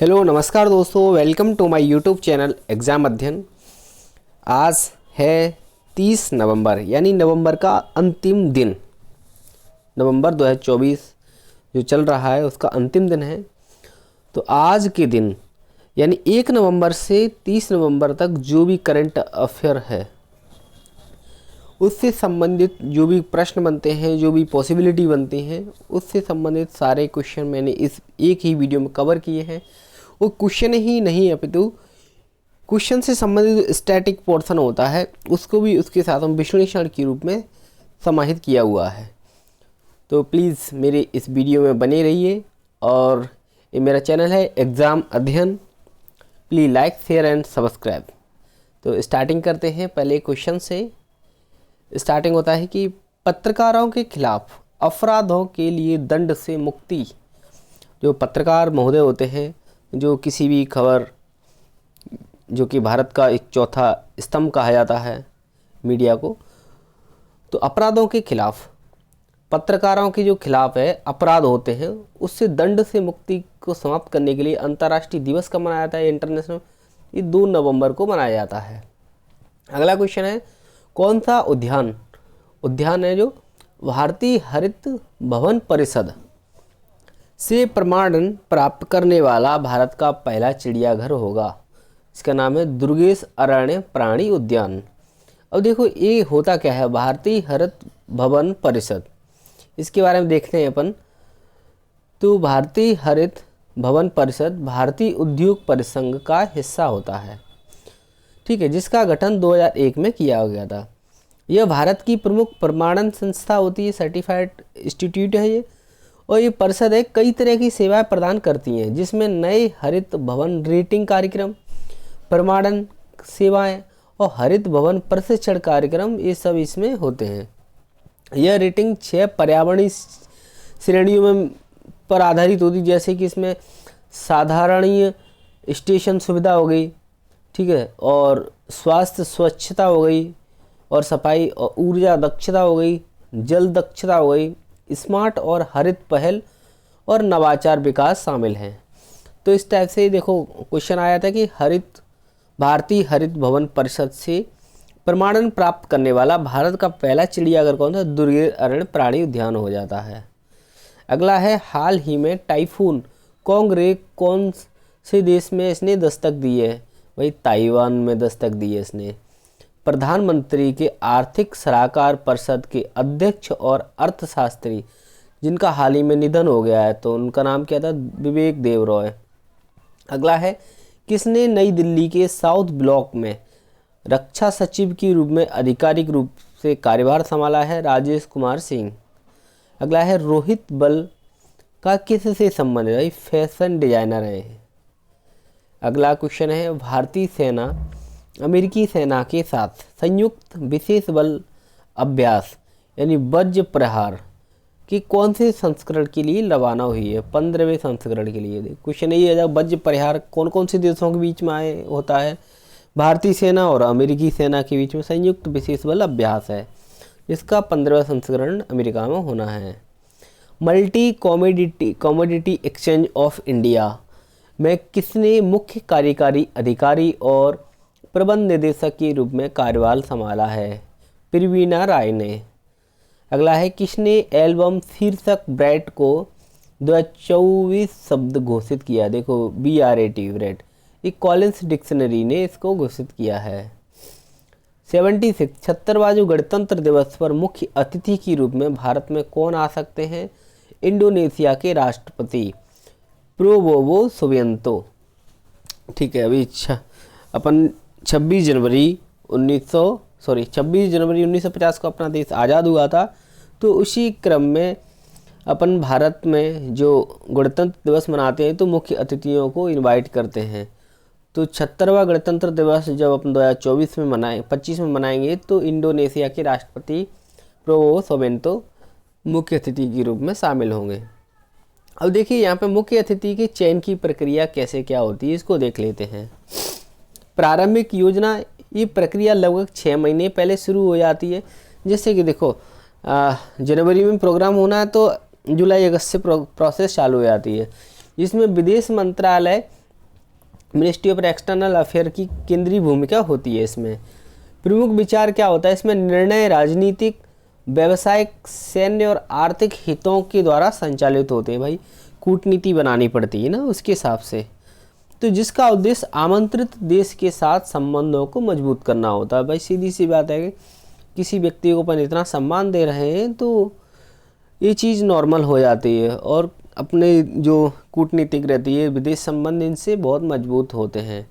Hello नमस्कार दोस्तों, welcome to my YouTube channel exam अध्ययन। आज है 30 नवंबर यानी नवंबर का अंतिम दिन। नवंबर 2024 जो चल रहा है उसका अंतिम दिन है। तो आज के दिन यानी 1 नवंबर से 30 नवंबर तक जो भी करंट अफेयर है उससे संबंधित जो भी प्रश्न बनते हैं, जो भी पॉसिबिलिटी बनती हैं, उससे संबंधित सारे क्वेश्चन मैंने इस एक ही वीडियो में कवर किए हैं। वो क्वेश्चन ही नहीं अपितु क्वेश्चन से संबंधित स्टैटिक पोर्शन होता है उसको भी उसके साथ हम विश्लेषण के रूप में समाहित किया हुआ है। तो प्लीज़ मेरे इस वीडियो में बने रहिए। और ये मेरा चैनल है एग्ज़ाम अध्ययन, please like share and subscribe. तो स्टार्टिंग करते हैं पहले क्वेश्चन से। स्टार्टिंग होता है कि पत्रकारों के खिलाफ अपराधों के लिए दंड से मुक्ति। जो पत्रकार महोदय होते हैं, जो किसी भी खबर, जो कि भारत का एक चौथा स्तंभ कहा जाता है मीडिया को, तो अपराधों के खिलाफ, पत्रकारों के जो खिलाफ है अपराध होते हैं उससे दंड से मुक्ति को समाप्त करने के लिए अंतर्राष्ट्रीय दिवस कब मनाया जाता है? इंटरनेशनल, ये 2 नवंबर को मनाया जाता है। अगला क्वेश्चन है, कौन सा उद्यान है जो भारतीय हरित भवन परिषद से प्रमाणन प्राप्त करने वाला भारत का पहला चिड़ियाघर होगा? इसका नाम है दुर्गेश अरण्य प्राणी उद्यान। अब देखो ये होता क्या है, भारतीय हरित भवन परिषद, इसके बारे में देखते हैं अपन। तो भारतीय हरित भवन परिषद भारतीय उद्योग परिसंघ का हिस्सा होता है, ठीक है, जिसका गठन 2001 में किया गया था। यह भारत की प्रमुख प्रमाणन संस्था होती है, सर्टिफाइड इंस्टीट्यूट है ये। और ये परिषद है कई तरह की सेवाएं प्रदान करती हैं, जिसमें नए हरित भवन रेटिंग कार्यक्रम, प्रमाणन सेवाएं और हरित भवन प्रशिक्षण कार्यक्रम, ये सब इसमें होते हैं। यह रेटिंग 6 पर्यावरणीय श्रेणियों में पर आधारित होती, जैसे कि इसमें साधारणीय स्टेशन सुविधा हो गई, ठीक है, और स्वास्थ्य स्वच्छता हो गई, और सफाई और ऊर्जा दक्षता हो गई, जल दक्षता हो गई, स्मार्ट और हरित पहल और नवाचार विकास शामिल हैं। तो इस टाइप से देखो क्वेश्चन आया था कि भारतीय हरित भवन परिषद से प्रमाणन प्राप्त करने वाला भारत का पहला चिड़ियाघर कौन सा? दुर्गेश अरण्य प्राणी उद्यान हो जाता है। अगला है, हाल ही में टाइफून कोंगरे कौन से देश में इसने दस्तक दी है? भाई ताइवान में दस्तक दी है इसने। प्रधानमंत्री के आर्थिक सलाहकार परिषद के अध्यक्ष और अर्थशास्त्री जिनका हाल ही में निधन हो गया है, तो उनका नाम क्या था? विवेक देव रॉय। अगला है, किसने नई दिल्ली के साउथ ब्लॉक में रक्षा सचिव के रूप में आधिकारिक रूप से कार्यभार संभाला है? राजेश कुमार सिंह। अगला है, रोहित बल का किससे संबंध है? फैशन डिजाइनर है। अगला क्वेश्चन है, भारतीय सेना अमेरिकी सेना के साथ संयुक्त विशेष बल अभ्यास यानी वज्र प्रहार की कौन से संस्करण के लिए रवाना हुई है? 15वें संस्करण के लिए। क्वेश्चन यही है, जब वज्र प्रहार कौन कौन से देशों के बीच में होता है? भारतीय सेना और अमेरिकी सेना के बीच में संयुक्त विशेष बल अभ्यास है, जिसका 15वां संस्करण अमेरिका में होना है। Multi commodity exchange of India में किसने मुख्य कार्यकारी अधिकारी और प्रबंध निदेशक के रूप में कार्यभार संभाला है? प्रवीणा राय ने। अगला है, किसने एल्बम शीर्षक ब्रैट को 2024 शब्द घोषित किया? देखो BRAT ब्रैट, ये कॉलिंस डिक्शनरी ने इसको घोषित किया है। 76वां जो गणतंत्र दिवस पर मुख्य अतिथि के रूप में भारत में कौन आ सकते हैं? इंडोनेशिया के राष्ट्रपति प्रोबोवो सुबियांतो, ठीक है। अभी अपन 26 जनवरी 1950 को अपना देश आज़ाद हुआ था, तो उसी क्रम में अपन भारत में जो गणतंत्र दिवस मनाते हैं तो मुख्य अतिथियों को इनवाइट करते हैं। तो 76वां गणतंत्र दिवस जब अपन 2024 में 25 में मनाएंगे, तो इंडोनेशिया के राष्ट्रपति प्रोबोवो सुबियांतो मुख्य अतिथि के रूप में शामिल होंगे। अब देखिए यहाँ पे मुख्य अतिथि के चयन की प्रक्रिया कैसे क्या होती है, इसको देख लेते हैं। प्रारंभिक योजना, ये प्रक्रिया लगभग 6 महीने पहले शुरू हो जाती है। जैसे कि देखो जनवरी में प्रोग्राम होना है तो जुलाई अगस्त से प्रोसेस चालू हो जाती है, जिसमें विदेश मंत्रालय मिनिस्ट्री ऑफ एक्सटर्नल अफेयर की केंद्रीय भूमिका होती है। इसमें प्रमुख विचार क्या होता है, इसमें निर्णय राजनीतिक, व्यावसायिक, सैन्य और आर्थिक हितों के द्वारा संचालित होते हैं। भाई कूटनीति बनानी पड़ती है ना उसके हिसाब से, तो जिसका उद्देश्य आमंत्रित देश के साथ संबंधों को मजबूत करना होता है। भाई सीधी सी बात है कि किसी व्यक्ति को अपन इतना सम्मान दे रहे हैं तो ये चीज़ नॉर्मल हो जाती है, और अपने जो कूटनीतिक रहती है विदेश संबंध इनसे बहुत मजबूत होते हैं।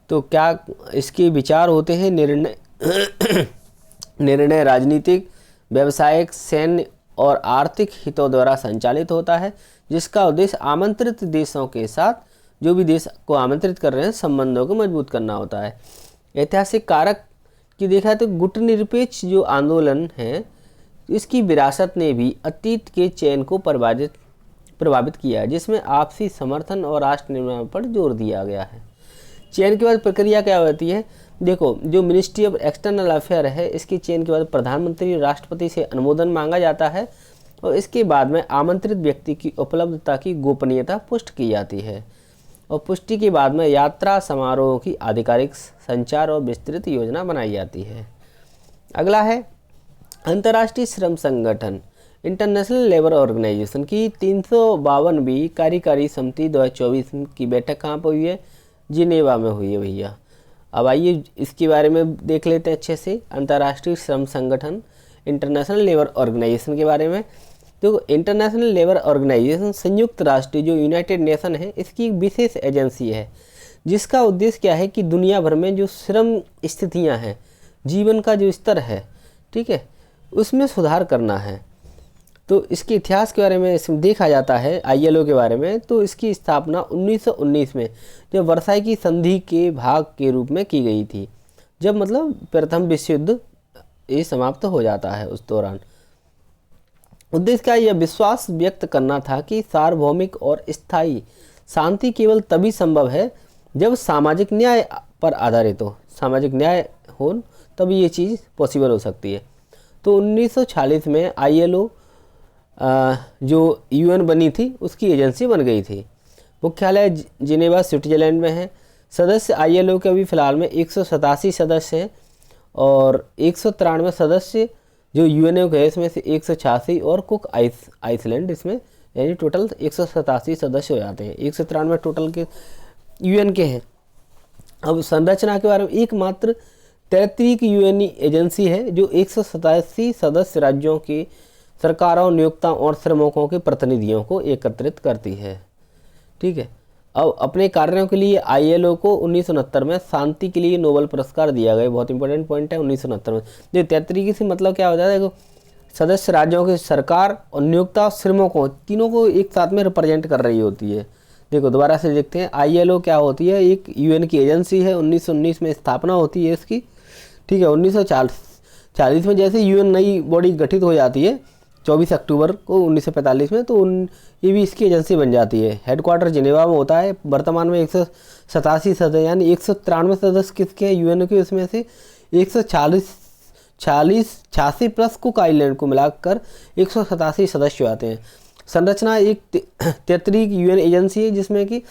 तो क्या इसके विचार होते हैं, निर्णय राजनीतिक, व्यावसायिक, सैन्य और आर्थिक हितों द्वारा संचालित होता है, जिसका उद्देश्य आमंत्रित देशों के साथ, जो भी देश को आमंत्रित कर रहे हैं, संबंधों को मजबूत करना होता है। ऐतिहासिक कारक की देखा है तो गुटनिरपेक्ष जो आंदोलन है इसकी विरासत ने भी अतीत के चयन को प्रभावित किया है, जिसमें आपसी समर्थन और राष्ट्र निर्माण पर जोर दिया गया है। चयन के बाद प्रक्रिया क्या होती है, देखो जो मिनिस्ट्री ऑफ एक्सटर्नल अफेयर है इसके चयन के बाद प्रधानमंत्री राष्ट्रपति से अनुमोदन मांगा जाता है, और इसके बाद में आमंत्रित व्यक्ति की उपलब्धता की गोपनीयता पुष्ट की जाती है, और पुष्टि के बाद में यात्रा समारोह की आधिकारिक संचार और विस्तृत योजना बनाई जाती है। अगला है अंतर्राष्ट्रीय श्रम संगठन इंटरनेशनल लेबर ऑर्गेनाइजेशन की 352वीं कार्यकारी समिति 2024 की बैठक कहाँ पर हुई है, जिनेवा में हुई है भैया। अब आइए इसके बारे में देख लेते हैं अच्छे से, अंतर्राष्ट्रीय श्रम संगठन इंटरनेशनल लेबर ऑर्गेनाइजेशन के बारे में। तो इंटरनेशनल लेबर ऑर्गेनाइजेशन संयुक्त राष्ट्र जो यूनाइटेड नेशन है इसकी एक विशेष एजेंसी है, जिसका उद्देश्य क्या है कि दुनिया भर में जो श्रम स्थितियां हैं, जीवन का जो स्तर है, ठीक है, उसमें सुधार करना है। तो इसके इतिहास के बारे में इसमें देखा जाता है ILO के बारे में, तो इसकी स्थापना 1919 में जब वर्साई की संधि के भाग के रूप में की गई थी, जब मतलब प्रथम विश्व युद्ध ये समाप्त हो जाता है उस दौरान। उद्देश्य का यह विश्वास व्यक्त करना था कि सार्वभौमिक और स्थायी शांति केवल तभी संभव है जब सामाजिक न्याय पर आधारित हो, सामाजिक न्याय हो तभी ये चीज़ पॉसिबल हो सकती है। तो 1946 में ILO जो UN बनी थी उसकी एजेंसी बन गई थी। मुख्यालय जिनेवा स्विट्जरलैंड में है। सदस्य ILO के अभी फ़िलहाल में 187 सदस्य हैं, और 193 सदस्य जो UNO के है इसमें से 186 और कुक आइसलैंड इसमें, यानी टोटल 187 सदस्य हो जाते हैं। 193 टोटल के UN के हैं। अब संरचना के बारे में एकमात्र तैतृक UN एजेंसी है जो 187 सदस्य राज्यों की सरकारों, नियोक्ताओं और श्रमिकों के प्रतिनिधियों को एकत्रित करती है। ठीक है, अब अपने कार्यों के लिए ILO को 1969 में शांति के लिए नोबेल पुरस्कार दिया गया। बहुत इंपॉर्टेंट पॉइंट है 1969 में। जो तैतृकी से मतलब क्या हो जाता है, देखो सदस्य राज्यों की सरकार और नियोक्ता श्रमिकों तीनों को एक साथ में रिप्रेजेंट कर रही होती है। देखो दोबारा से देखते हैं, ILO क्या होती है, एक UN की एजेंसी है। 1919 में स्थापना होती है इसकी। ठीक है, 1940 में जैसे UN नई बॉडी गठित हो जाती है 24 अक्टूबर को 1945 में, तो ये भी इसकी एजेंसी बन जाती है। हेडक्वार्टर जिनेवा में होता है। वर्तमान में 187 सदस्य, यानी 193 सदस्य किसके हैं UN के, उसमें से 186 प्लस कुक आइलैंड को मिलाकर 187 सदस्य आते हैं। संरचना एक तैतृक UN एजेंसी है जिसमें कि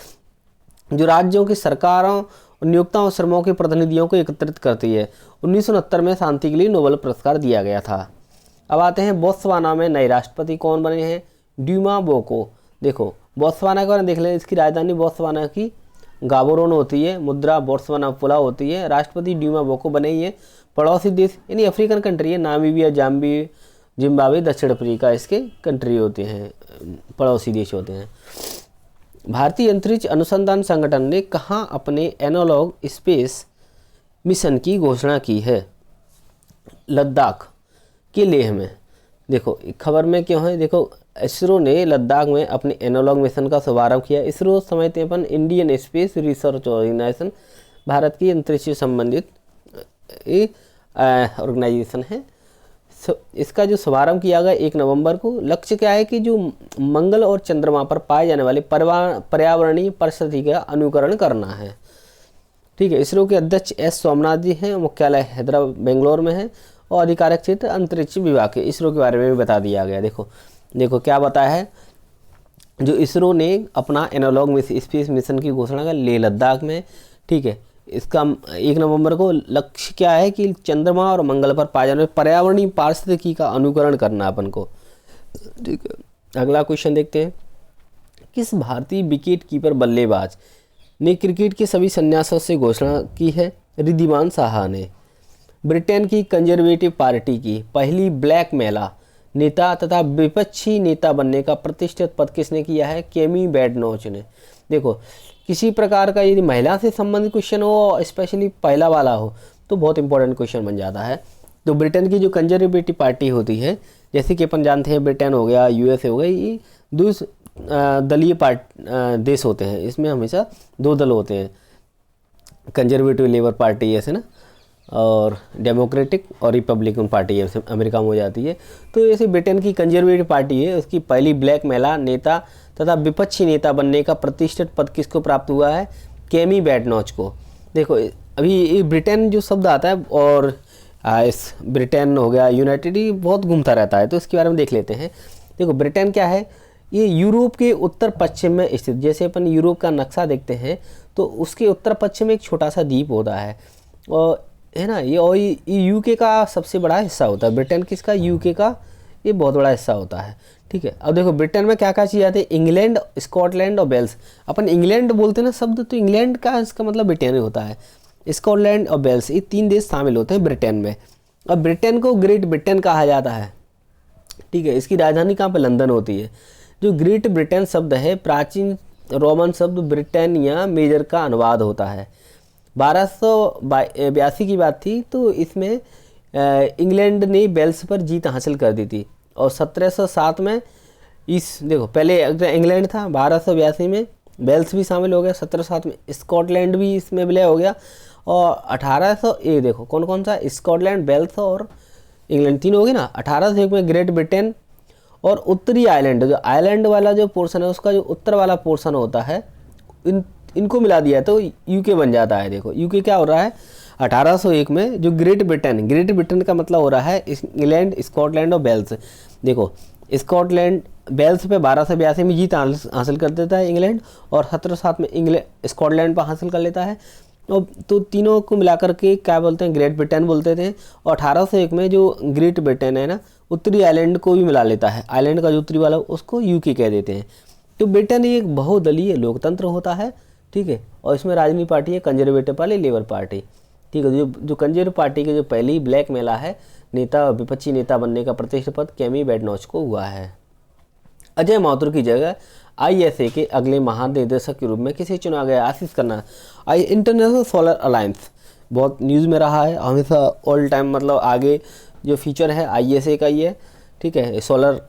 जो राज्यों की सरकारों, नियोक्ताओं और श्रमों के प्रतिनिधियों को एकत्रित करती है। 1969 में शांति के लिए नोबेल पुरस्कार दिया गया था। अब आते हैं बोत्सवाना में नए राष्ट्रपति कौन बने हैं, ड्यूमा बोको। देखो बोत्सवाना के बारे में देख लें, इसकी राजधानी बोत्सवाना की गाबोरोन होती है, मुद्रा बोत्सवाना पुला होती है। राष्ट्रपति ड्यूमा बोको बने ही है। पड़ोसी देश यानी अफ्रीकन कंट्री है, नामीबिया, जिम्बाब्वे, दक्षिण अफ्रीका इसके कंट्री होते हैं, पड़ोसी देश होते हैं। भारतीय अंतरिक्ष अनुसंधान संगठन ने कहाँ अपने एनालॉग स्पेस मिशन की घोषणा की है, लद्दाख के लेह में। देखो खबर में क्यों है, देखो इसरो ने लद्दाख में अपने एनालॉग मिशन का शुभारंभ किया। इसरो समझते हैं अपन Indian space research organisation, Bharat की अंतरिक्ष से संबंधित ऑर्गेनाइजेशन है। इसका जो शुभारंभ किया गया 1 नवंबर को। लक्ष्य क्या है कि जो मंगल और चंद्रमा पर पाए जाने वाले पर्यावरणीय परिस्थिति का अनुकरण करना है। ठीक है, इसरो के अध्यक्ष S सोमनाथ जी हैं। मुख्यालय हैदराबाद बेंगलोर में है और आधिकारिक क्षेत्र अंतरिक्ष विभाग के। इसरो के बारे में भी बता दिया गया। देखो क्या बताया है, जो इसरो ने अपना एनालॉग में स्पेस मिशन की घोषणा कर लेह लद्दाख में, ठीक है। इसका 1 नवंबर को लक्ष्य क्या है कि चंद्रमा और मंगल पर पाए जाने पर्यावरणीय पारिस्थितिकी का अनुकरण करना अपन को, ठीक है। अगला क्वेश्चन देखते हैं, किस भारतीय विकेट कीपर बल्लेबाज ने क्रिकेट के सभी संन्यासों से घोषणा की है? रिद्धिमान साहा ने। ब्रिटेन की कंजर्वेटिव पार्टी की पहली ब्लैक महिला नेता तथा विपक्षी नेता बनने का प्रतिष्ठित पद किसने किया है? केमी बैडनोच ने। देखो, किसी प्रकार का यदि महिला से संबंधित क्वेश्चन हो, स्पेशली पहला वाला हो, तो बहुत इंपॉर्टेंट क्वेश्चन बन जाता है। तो ब्रिटेन की जो कंजर्वेटिव पार्टी होती है, जैसे कि अपन जानते हैं ब्रिटेन हो गया, यूएसए हो गया, ये दलीय देश होते हैं। इसमें हमेशा 2 दल होते हैं, कंजर्वेटिव लेबर पार्टी ऐसे ना, और डेमोक्रेटिक और रिपब्लिकन पार्टी है, अमेरिका में हो जाती है। तो जैसे ब्रिटेन की कंजर्वेटिव पार्टी है, उसकी पहली ब्लैक महिला नेता तथा विपक्षी नेता बनने का प्रतिष्ठित पद किसको प्राप्त हुआ है? केमी बैडनोच को। देखो, अभी ये ब्रिटेन जो शब्द आता है, और इस ब्रिटेन हो गया, यूनाइटेड, ही बहुत घूमता रहता है, तो इसके बारे में देख लेते हैं। देखो, ब्रिटेन क्या है? ये यूरोप के उत्तर पश्चिम में स्थित, जैसे अपन यूरोप का नक्शा देखते हैं तो उसके उत्तर पश्चिम में एक छोटा सा द्वीप होता है, और है ना ये, और ये यूके का सबसे बड़ा हिस्सा होता है। ब्रिटेन किसका? यूके का ये बहुत बड़ा हिस्सा होता है, ठीक है। अब देखो, ब्रिटेन में क्या क्या चीज़ आती है? इंग्लैंड, स्कॉटलैंड और वेल्स। अपन इंग्लैंड बोलते हैं ना शब्द, तो इंग्लैंड का इसका मतलब ब्रिटेन होता है। स्कॉटलैंड और वेल्स, ये 3 देश शामिल होते हैं ब्रिटेन में। अब ब्रिटेन को ग्रेट ब्रिटेन कहा जाता है, ठीक है। इसकी राजधानी कहाँ पे? लंदन होती है। जो ग्रेट ब्रिटेन शब्द है, प्राचीन रोमन शब्द ब्रिटानिया मेजर का अनुवाद होता है। 1282 की बात थी, तो इसमें इंग्लैंड ने वेल्स पर जीत हासिल कर दी थी, और 1707 में देखो, पहले इंग्लैंड था, 1282 में वेल्स भी शामिल हो गया, 1707 में स्कॉटलैंड भी इसमें विलय हो गया, और 1801, देखो कौन कौन सा, स्कॉटलैंड, वेल्स और इंग्लैंड, 3 हो गए ना। 1801 में ग्रेट ब्रिटेन और उत्तरी आयरलैंड, जो आयरलैंड वाला जो पोर्शन है, उसका जो उत्तर वाला पोर्शन होता है, इनको मिला दिया तो यूके बन जाता है। देखो, यूके क्या हो रहा है? 1801 में जो ग्रेट ब्रिटेन का मतलब हो रहा है इंग्लैंड, स्कॉटलैंड और वेल्स। देखो, स्कॉटलैंड, वेल्स पे 1282 में जीत हासिल कर देता है इंग्लैंड, और 1707 में स्कॉटलैंड पर हासिल कर लेता है। और तो तीनों को मिलाकर के क्या बोलते हैं? ग्रेट ब्रिटेन बोलते थे। और 1801 में जो ग्रेट ब्रिटेन है ना, उत्तरी आइलैंड को भी मिला लेता है, आइलैंड का जो उत्तरी वाला उसको यूके कह देते हैं। तो ब्रिटेन एक बहुदलीय लोकतंत्र होता है, ठीक है। और इसमें राजनीतिक पार्टी है कंजर्वेटिव वाली लेबर पार्टी, ठीक है। जो कंजर्वेटिव पार्टी की जो पहली ब्लैक महिला है नेता, विपक्षी नेता बनने का प्रतिष्ठित पद केमी बैडनोच को हुआ है। अजय माथुर की जगह आईएसए के अगले महानिदेशक के रूप में किसे चुना गया? आशीष खन्ना। इंटरनेशनल सोलर अलायंस बहुत न्यूज़ में रहा है हमेशा, ऑल टाइम, मतलब आगे जो फीचर है आईएसए का ही है, ठीक है। सोलर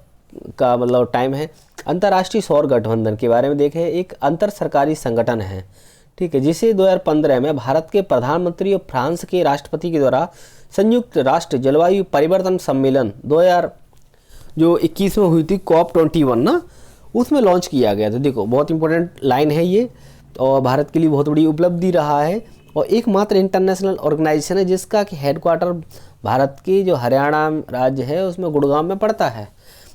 का मतलब टाइम है। अंतर्राष्ट्रीय सौर गठबंधन के बारे में देखें, एक अंतर सरकारी संगठन है, ठीक है, जिसे 2015 में भारत के प्रधानमंत्री और फ्रांस के राष्ट्रपति के द्वारा संयुक्त राष्ट्र जलवायु परिवर्तन सम्मेलन 2021 में हुई थी, COP21 ना, उसमें लॉन्च किया गया था। देखो, बहुत इंपॉर्टेंट लाइन है ये, और भारत के लिए बहुत बड़ी उपलब्धि रहा है, और एकमात्र इंटरनेशनल ऑर्गेनाइजेशन है जिसका कि हेडक्वार्टर भारत के जो हरियाणा राज्य है उसमें गुड़गांव में पड़ता है।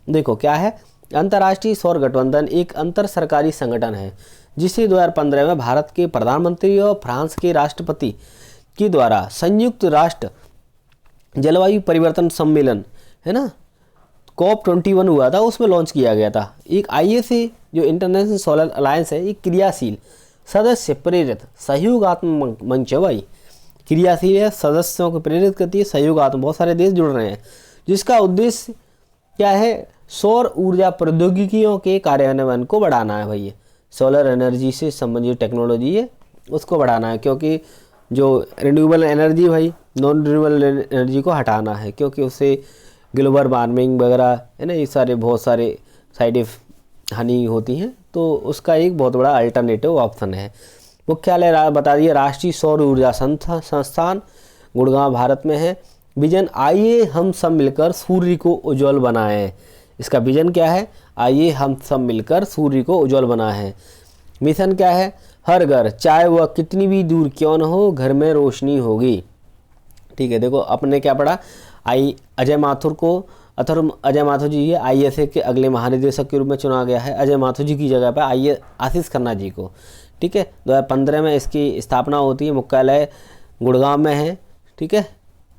देखो क्या है, अंतर्राष्ट्रीय सौर गठबंधन एक अंतर सरकारी संगठन है जिसे 2015 में भारत के प्रधानमंत्री और फ्रांस के राष्ट्रपति के द्वारा संयुक्त राष्ट्र जलवायु परिवर्तन सम्मेलन है ना, COP21 हुआ था, उसमें लॉन्च किया गया था। एक ISA जो इंटरनेशनल सोलर अलायंस है, एक क्रियाशील सदस्य प्रेरित सहयोगात्मक मंच है भाई, क्रियाशील है, सदस्यों को प्रेरित करती है, सहयोगात्मक, बहुत सारे देश जुड़ रहे हैं, जिसका उद्देश्य क्या है? सौर ऊर्जा प्रौद्योगिकियों के कार्यान्वयन को बढ़ाना है भाई। सोलर एनर्जी से संबंधित टेक्नोलॉजी है उसको बढ़ाना है, क्योंकि जो रिन्यूएबल एनर्जी भाई, नॉन रिन्यूएबल एनर्जी को हटाना है, क्योंकि उससे ग्लोबल वार्मिंग वगैरह है ना, ये सारे बहुत सारे साइड हानि होती हैं, तो उसका एक बहुत बड़ा अल्टरनेटिव ऑप्शन है। मुख्यालय बता दिए, राष्ट्रीय सौर ऊर्जा संस्थान गुड़गांव भारत में है। विजन, आइए हम सब मिलकर सूर्य को उज्ज्वल बनाएं। इसका विजन क्या है? आइए हम सब मिलकर सूर्य को उज्ज्वल बनाएं। मिशन क्या है? हर घर, चाहे वह कितनी भी दूर क्यों न हो, घर में रोशनी होगी। ठीक है, देखो अपने क्या पढ़ा, अजय माथुर को अथर्व अजय माथुर जी ये आईएसए के अगले महानिदेशक के रूप में चुना गया है, अजय माथुर जी की जगह पर आशीष खन्ना जी को। ठीक है, 2015 में इसकी स्थापना होती है, मुख्यालय गुड़गांव में है। ठीक है,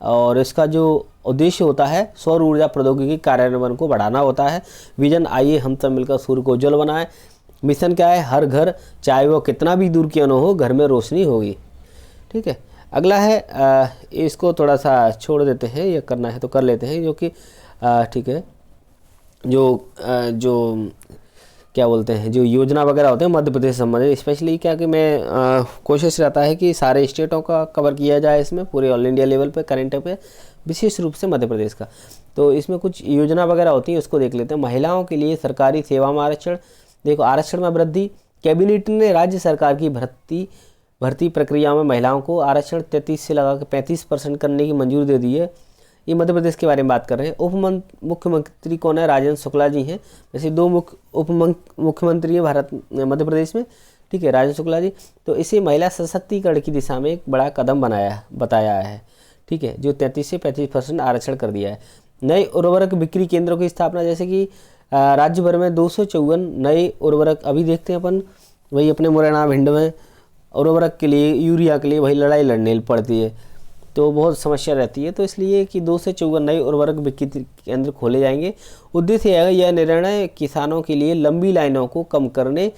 और इसका जो उद्देश्य होता है सौर ऊर्जा प्रौद्योगिकी कार्यान्वयन को बढ़ाना होता है। विजन आइए हम सब मिलकर सूर्य को उज्जवल बनाएं। मिशन क्या है, हर घर चाहे वो कितना भी दूर क्यों न हो, घर में रोशनी होगी। ठीक है, अगला है इसको थोड़ा सा छोड़ देते हैं, ये करना है तो कर लेते हैं, जो कि ठीक है, जो क्या बोलते हैं, जो योजना वगैरह होते हैं मध्य प्रदेश संबंधित, स्पेशली क्या कि मैं कोशिश रहता है कि सारे स्टेटों का कवर किया जाए इसमें, पूरे ऑल इंडिया लेवल पे, करंट पे, विशेष रूप से मध्य प्रदेश का। तो इसमें कुछ योजना वगैरह होती है, उसको देख लेते हैं। महिलाओं के लिए सरकारी सेवा में आरक्षण, देखो आरक्षण में वृद्धि, कैबिनेट ने राज्य सरकार की भर्ती प्रक्रिया में महिलाओं को आरक्षण 33 से लगा के 35% करने की मंजूरी दे दी है। ये मध्य प्रदेश के बारे में बात कर रहे हैं। मुख्यमंत्री कौन है, राजेंद्र शुक्ला जी हैं। वैसे 2 मुख्यमंत्री हैं मध्य प्रदेश में। ठीक है, राजेंद्र शुक्ला जी। तो इसे महिला सशक्तिकरण की दिशा में एक बड़ा कदम बताया है। ठीक है, जो 33 से 35% आरक्षण कर दिया है। नए उर्वरक बिक्री केंद्रों की स्थापना, जैसे कि राज्य भर में 254 नए उर्वरक, अभी देखते हैं अपन वही अपने मुरैना भिंड में उर्वरक के लिए, यूरिया के लिए वही लड़ाई लड़ने पड़ती है, तो बहुत समस्या रहती है। तो इसलिए कि 254 नए उर्वरक बिक्री केंद्र खोले जाएंगे। उद्देश्य है यह निर्णय किसानों के लिए लंबी लाइनों को कम करने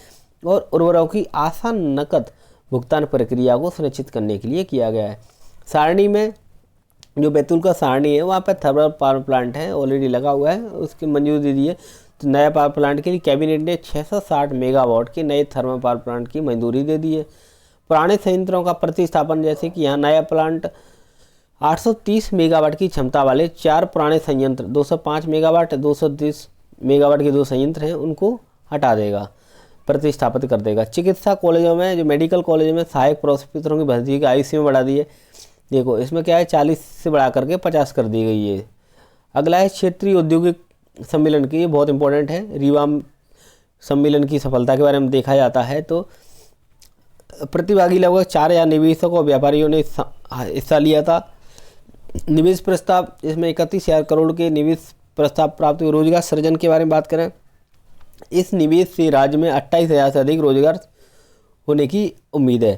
और उर्वरकों की आसान नकद भुगतान प्रक्रिया को सुनिश्चित करने के लिए किया गया है। सारणी में जो बैतूल का सारणी है वहाँ पर थर्मल पावर प्लांट है, ऑलरेडी लगा हुआ है, उसकी मंजूरी दे दी है। तो नया पावर प्लांट के लिए कैबिनेट ने 660 मेगावाट के नए थर्मल पावर प्लांट की मंजूरी दे दी है। पुराने संयंत्रों का प्रतिस्थापन, जैसे कि यहाँ नया प्लांट 830 मेगावाट की क्षमता वाले 4 पुराने संयंत्र 205 मेगावाट 230 मेगावाट के 2 संयंत्र हैं, उनको हटा देगा, प्रतिस्थापित कर देगा। चिकित्सा कॉलेजों में, जो मेडिकल कॉलेजों में सहायक प्रोफेसरों की भर्ती की आयु सीमा बढ़ा दी है। देखो इसमें क्या है, 40 से बढ़ा करके 50 कर दी गई है। अगला है क्षेत्रीय औद्योगिक सम्मेलन की, ये बहुत इंपॉर्टेंट है। रीवा सम्मेलन की सफलता के बारे में देखा जाता है तो प्रतिभागी लगभग 4000 निवेशकों और व्यापारियों ने हिस्सा लिया था। निवेश प्रस्ताव, इसमें 31,000 करोड़ के निवेश प्रस्ताव प्राप्त हुए। रोजगार सृजन के बारे में बात करें, इस निवेश से राज्य में 28,000 से अधिक रोजगार होने की उम्मीद है।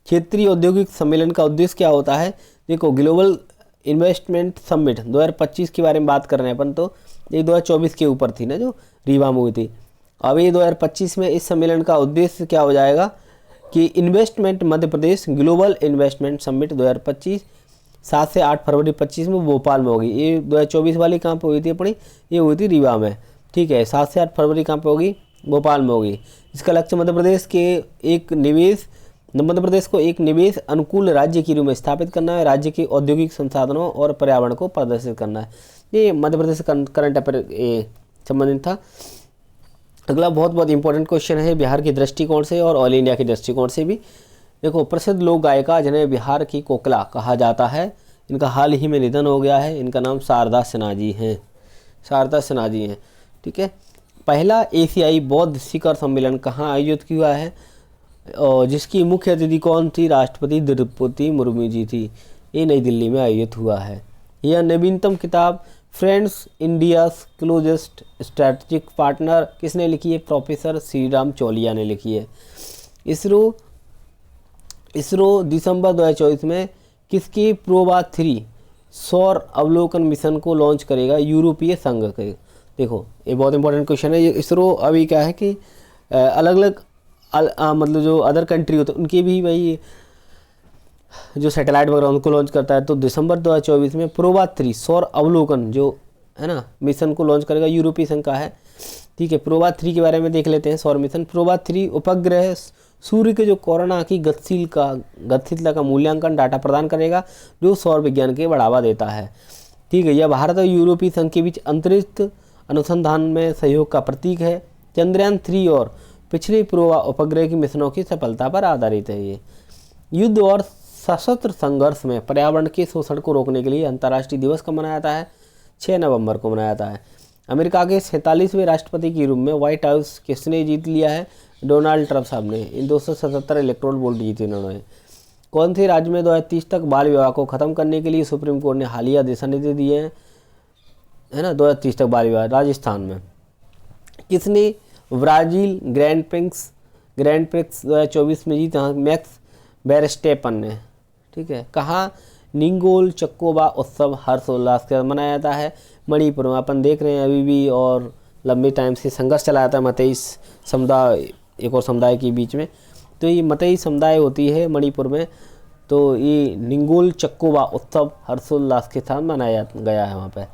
क्षेत्रीय औद्योगिक सम्मेलन का उद्देश्य क्या होता है, देखो ग्लोबल इन्वेस्टमेंट समिट 2025 के बारे में बात कर रहे हैं अपन, तो ये 2024 के ऊपर थी ना, जो रीवा में हुई थी। अब ये 2025 में इस सम्मेलन का उद्देश्य क्या हो जाएगा कि investment Madhya Pradesh global investment summit 2025 7 से 8 फरवरी 25 में भोपाल में होगी। ये 2024 वाली कहाँ पे हुई थी अपनी, ये हुई थी रीवा में। ठीक है, 7 से 8 फरवरी कहाँ पे होगी, भोपाल में होगी। इसका लक्ष्य मध्य प्रदेश को एक निवेश अनुकूल राज्य के रूप में स्थापित करना है, राज्य के औद्योगिक संसाधनों और पर्यावरण को प्रदर्शित करना है। ये मध्य प्रदेश करंट अफेयर संबंधित था। अगला बहुत इंपॉर्टेंट क्वेश्चन है बिहार के दृष्टिकोण से और ऑल इंडिया के दृष्टिकोण से भी। देखो प्रसिद्ध लोक गायिका जिन्हें बिहार की कोकिला कहा जाता है, इनका हाल ही में निधन हो गया है। इनका नाम शारदा सिन्हा जी हैं, शारदा सिन्हा जी हैं। ठीक है, पहला एशियाई बौद्ध शिखर सम्मेलन कहाँ आयोजित किया है और जिसकी मुख्य अतिथि कौन थी, राष्ट्रपति द्रौपदी मुर्मू जी थी। ये नई दिल्ली में आयोजित हुआ है। यह नवीनतम किताब friends India's closest strategic partner किसने लिखी है, प्रोफेसर श्रीराम चौलिया ने लिखी है। इसरो दिसंबर 2024 में किसकी प्रोबा 3 सौर अवलोकन मिशन को लॉन्च करेगा, यूरोपीय संघ के। देखो ये बहुत इंपॉर्टेंट क्वेश्चन है। इसरो अभी क्या है कि अलग अलग मतलब जो अदर कंट्री होते हैं उनके भी भाई जो सैटेलाइट वगैरह उनको लॉन्च करता है। तो दिसंबर 2024 में प्रोबा 3 सौर अवलोकन जो है ना मिशन को लॉन्च करेगा, यूरोपीय संघ का है। ठीक है, प्रोबा 3 के बारे में देख लेते हैं। सौर मिशन प्रोबा 3 उपग्रह सूर्य के जो कोरोना की गतिशीलता का मूल्यांकन डाटा प्रदान करेगा, जो सौर विज्ञान के बढ़ावा देता है। ठीक है, यह भारत और यूरोपीय संघ के बीच अंतरिक्ष अनुसंधान में सहयोग का प्रतीक है। चंद्रयान 3 और पिछले प्रोबा उपग्रह की मिशनों की सफलता पर आधारित है। ये युद्ध और सशस्त्र संघर्ष में पर्यावरण के शोषण को रोकने के लिए अंतर्राष्ट्रीय दिवस कब मनाया जाता है, 6 नवंबर को मनाया जाता है। अमेरिका के 47वें राष्ट्रपति के रूप में व्हाइट हाउस किसने जीत लिया है, डोनाल्ड ट्रंप साहब ने। इन 277 इलेक्टोरल वोट जीते इन्होंने। कौन से राज्य में 2030 तक बाल विवाह को खत्म करने के लिए सुप्रीम कोर्ट ने हालिया दिशा निर्देश दिए हैं, है ना, 2030 तक बारी बार राजस्थान में। किसने ब्राज़ील ग्रैंड प्रिक्स 2024 में जीता? मैक्स वेरस्टेपन ने। ठीक है। कहाँ निंगोल चक्कोबा उत्सव हर्षोल्लास के साथ मनाया जाता है? मणिपुर में। अपन देख रहे हैं अभी भी, और लंबे टाइम से संघर्ष चला जाता है मतई समुदाय एक और समुदाय के बीच में। तो ये मतई समुदाय होती है मणिपुर में, तो ये निंगोल चक्कोबा उत्सव हर्षोल्लास के साथ मनाया गया है वहाँ पर।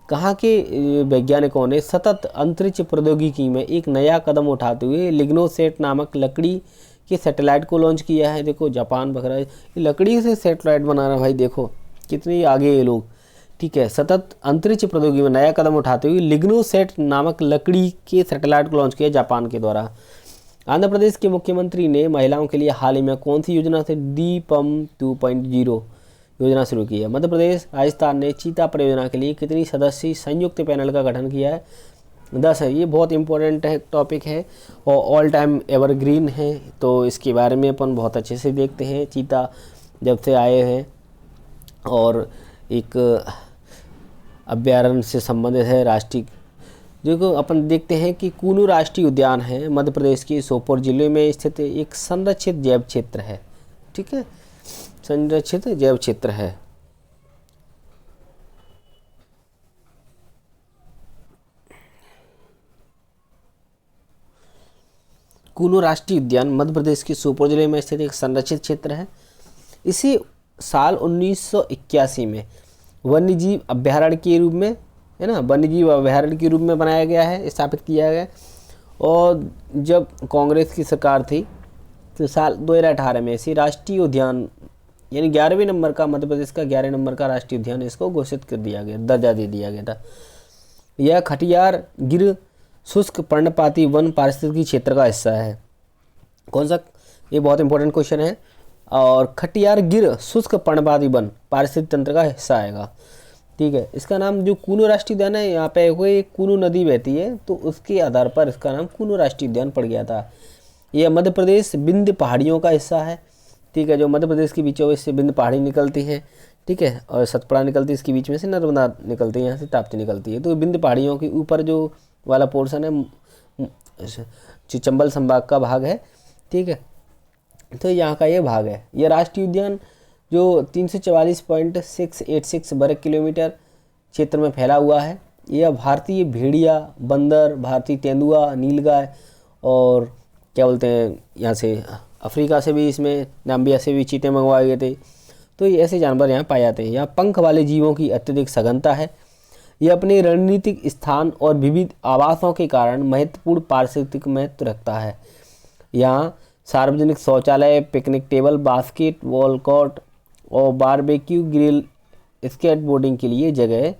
कहाँ के वैज्ञानिकों ने सतत अंतरिक्ष प्रौद्योगिकी में एक नया कदम उठाते हुए लिग्नोसेट नामक लकड़ी के सैटेलाइट को लॉन्च किया है? देखो जापान बकरा है, ये लकड़ी से सैटेलाइट बना रहा भाई, देखो कितनी आगे ये लोग। ठीक है। सतत अंतरिक्ष प्रौद्योगिकी में नया कदम उठाते हुए लिग्नोसेट नामक लकड़ी के सैटेलाइट को लॉन्च किया जापान के द्वारा। आंध्र प्रदेश के मुख्यमंत्री ने महिलाओं के लिए हाल ही में कौन सी योजना से दीपम 2.0 योजना शुरू की है? मध्य प्रदेश। राजस्थान ने चीता परियोजना के लिए कितनी सदस्यीय संयुक्त पैनल का गठन किया है? 10 है। ये बहुत इंपॉर्टेंट है, टॉपिक है और ऑल टाइम एवरग्रीन है, तो इसके बारे में अपन बहुत अच्छे से देखते हैं। चीता जब से आए हैं और एक अभ्यारण्य से संबंधित है, राष्ट्रीय। देखो अपन देखते हैं कि कूनू राष्ट्रीय उद्यान है, मध्य प्रदेश के श्योपुर जिले में स्थित एक संरक्षित जैव क्षेत्र है। ठीक है, संरक्षित जैव क्षेत्र है। कूनू राष्ट्रीय उद्यान मध्य प्रदेश के श्योपुर जिले में स्थित एक संरक्षित क्षेत्र है। इसे साल 1981 में वन्यजीव अभ्यारण्य के रूप में, है ना, वन्यजीव अभ्यारण्य के रूप में बनाया गया है, स्थापित किया गया। और जब कांग्रेस की सरकार थी तो साल 2018 में इसे राष्ट्रीय उद्यान यानी 11वें नंबर का, मध्य प्रदेश का 11 नंबर का राष्ट्रीय उद्यान इसको घोषित कर दिया गया, दर्जा दे दिया गया था। यह खटियार गिर शुष्क पर्णपाती वन पारिस्थितिकी क्षेत्र का हिस्सा है। कौन सा? ये बहुत इंपॉर्टेंट क्वेश्चन है। और खटियार गिर शुष्क पर्णपाती वन पारिस्थितिक तंत्र का हिस्सा आएगा। ठीक है। इसका नाम जो कूनू राष्ट्रीय उद्यान है, यहाँ पे कोई कूनू नदी बहती है, तो उसके आधार पर इसका नाम कूनू राष्ट्रीय उद्यान पड़ गया था। यह मध्य प्रदेश विंध्य पहाड़ियों का हिस्सा है। ठीक है। जो मध्य प्रदेश के बीचों बीच से विंध्य पहाड़ी निकलती है, ठीक है, और सतपुड़ा निकलती है, इसके बीच में से नर्मदा निकलती है, यहाँ से ताप्ती निकलती है। तो विंध्य पहाड़ियों के ऊपर जो वाला पोर्शन है चंबल संभाग का भाग है। ठीक है। तो यहाँ का ये भाग है। यह राष्ट्रीय उद्यान जो 344.686 वर्ग किलोमीटर क्षेत्र में फैला हुआ है। यह भारतीय भेड़िया, बंदर, भारतीय तेंदुआ, नीलगाय और क्या बोलते हैं, यहाँ से अफ्रीका से भी, इसमें नाम्बिया से भी चीते मंगवाए गए थे। तो ये ऐसे जानवर यहाँ पाए जाते हैं। यहाँ पंख वाले जीवों की अत्यधिक सघनता है। यह अपने रणनीतिक स्थान और विविध आवासों के कारण महत्वपूर्ण पारिस्थितिक महत्व रखता है। यहाँ सार्वजनिक शौचालय, picnic table, basket ball court और बारबेक्यू ग्रिल, स्केट बोर्डिंग के लिए जगह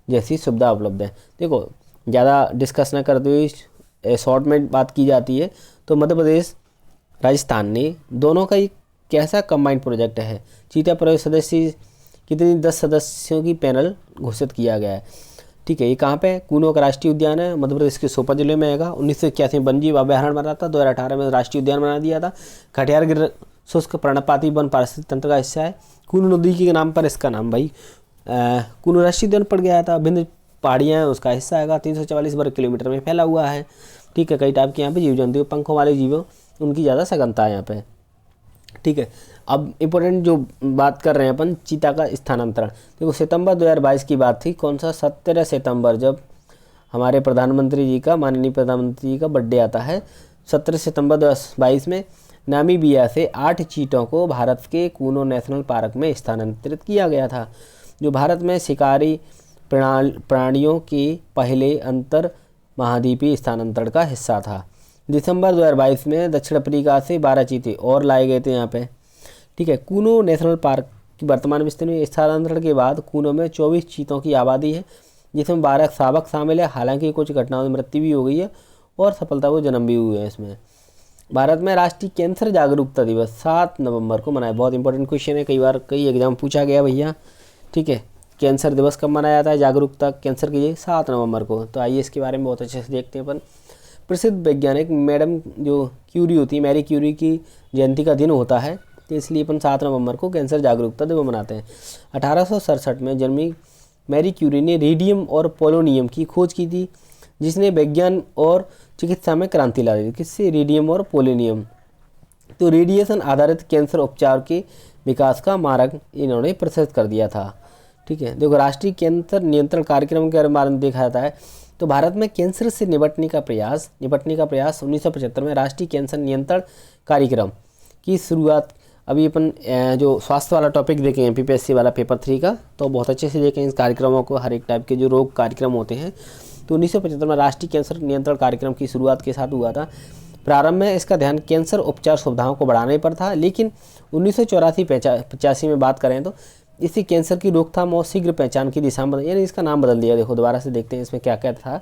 जैसी सुविधा उपलब्ध है। देखो ज़्यादा डिस्कस न करते हुए शॉर्ट में बात की जाती है, तो मध्य प्रदेश राजस्थान ने दोनों का एक कैसा कंबाइंड प्रोजेक्ट है। चीता परियोजना सदस्य कितनी 10 सदस्यों की पैनल घोषित किया गया है। ठीक है। ये कहाँ पे है? कूनू का राष्ट्रीय उद्यान है, मध्य प्रदेश के श्योपुर जिले में आएगा। 1981 में वन्यजीव अभ्यारण्य बना था, 2018 में राष्ट्रीय उद्यान बना दिया था। खटियार गिर शुष्क पर्णपाती वन पारिस्थितिक तंत्र का हिस्सा है। कूनू नदी के नाम पर इसका नाम भाई कूनू राष्ट्रीय उद्यान पड़ गया था। विंध्य पहाड़ियाँ उसका हिस्सा आएगा। 344 वर्ग किलोमीटर में फैला हुआ है। ठीक है। कई टाइप के यहाँ पे जीव जंतु, पंखों वाले जीवों, उनकी ज़्यादा सघनता है यहाँ पे। ठीक है। अब इम्पोर्टेंट जो बात कर रहे हैं अपन, चीता का स्थानांतरण। देखो सितंबर 2022 की बात थी। कौन सा? 17 सितंबर, जब हमारे प्रधानमंत्री जी का, माननीय प्रधानमंत्री जी का बर्थडे आता है। 17 सितंबर 2022 में नामीबिया से 8 चीतों को भारत के कूनू नेशनल पार्क में स्थानांतरित किया गया था, जो भारत में शिकारी प्राणियों के पहले अंतर महाद्वीपीय स्थानांतरण का हिस्सा था। दिसंबर 2022 में दक्षिण अफ्रीका से 12 चीते और लाए गए थे यहाँ पे। ठीक है। कूनू नेशनल पार्क की वर्तमान विस्तीर्ण में स्थानांतरण के बाद कूनू में 24 चीतों की आबादी है, जिसमें 12 शावक शामिल है। हालांकि कुछ घटनाओं में मृत्यु भी हो गई है और सफलतापूर्वक जन्म भी हुए हैं इसमें। भारत में राष्ट्रीय कैंसर जागरूकता दिवस 7 नवंबर को मनाया। बहुत इंपॉर्टेंट क्वेश्चन है, कई बार कई एग्जाम पूछा गया भैया। ठीक है। कैंसर दिवस कब मनाया जाता है? जागरूकता कैंसर के लिए 7 नवंबर को। तो आइए इसके बारे में बहुत अच्छे से देखते हैं अपन। प्रसिद्ध वैज्ञानिक मैडम जो क्यूरी होती है, मैरी क्यूरी की जयंती का दिन होता है, तो इसलिए अपन 7 नवंबर को कैंसर जागरूकता दिवस मनाते हैं। 1867 में जर्मनी मैरी क्यूरी ने रेडियम और पोलोनियम की खोज की थी, जिसने विज्ञान और चिकित्सा में क्रांति ला दी। किससे? रेडियम और पोलोनियम। तो रेडिएशन आधारित कैंसर उपचार के विकास का मार्ग इन्होंने प्रशस्त कर दिया था। ठीक है, देखो राष्ट्रीय कैंसर नियंत्रण कार्यक्रम के बारे में देखा जाता है तो भारत में कैंसर से निपटने का प्रयास 1975 में राष्ट्रीय कैंसर नियंत्रण कार्यक्रम की शुरुआत। अभी अपन जो स्वास्थ्य वाला टॉपिक देखें PPSC वाला पेपर 3 का, तो बहुत अच्छे से देखें इस कार्यक्रमों को। हर एक टाइप के जो रोग कार्यक्रम होते हैं, तो 1975 में राष्ट्रीय कैंसर नियंत्रण कार्यक्रम की शुरुआत के साथ हुआ था। प्रारंभ में इसका ध्यान कैंसर उपचार सुविधाओं को बढ़ाने पर था, लेकिन 1984-85 में बात करें तो इसी कैंसर की रोकथाम और शीघ्र पहचान की दिशा में, यानी इसका नाम बदल दिया। देखो दोबारा से देखते हैं इसमें क्या क्या था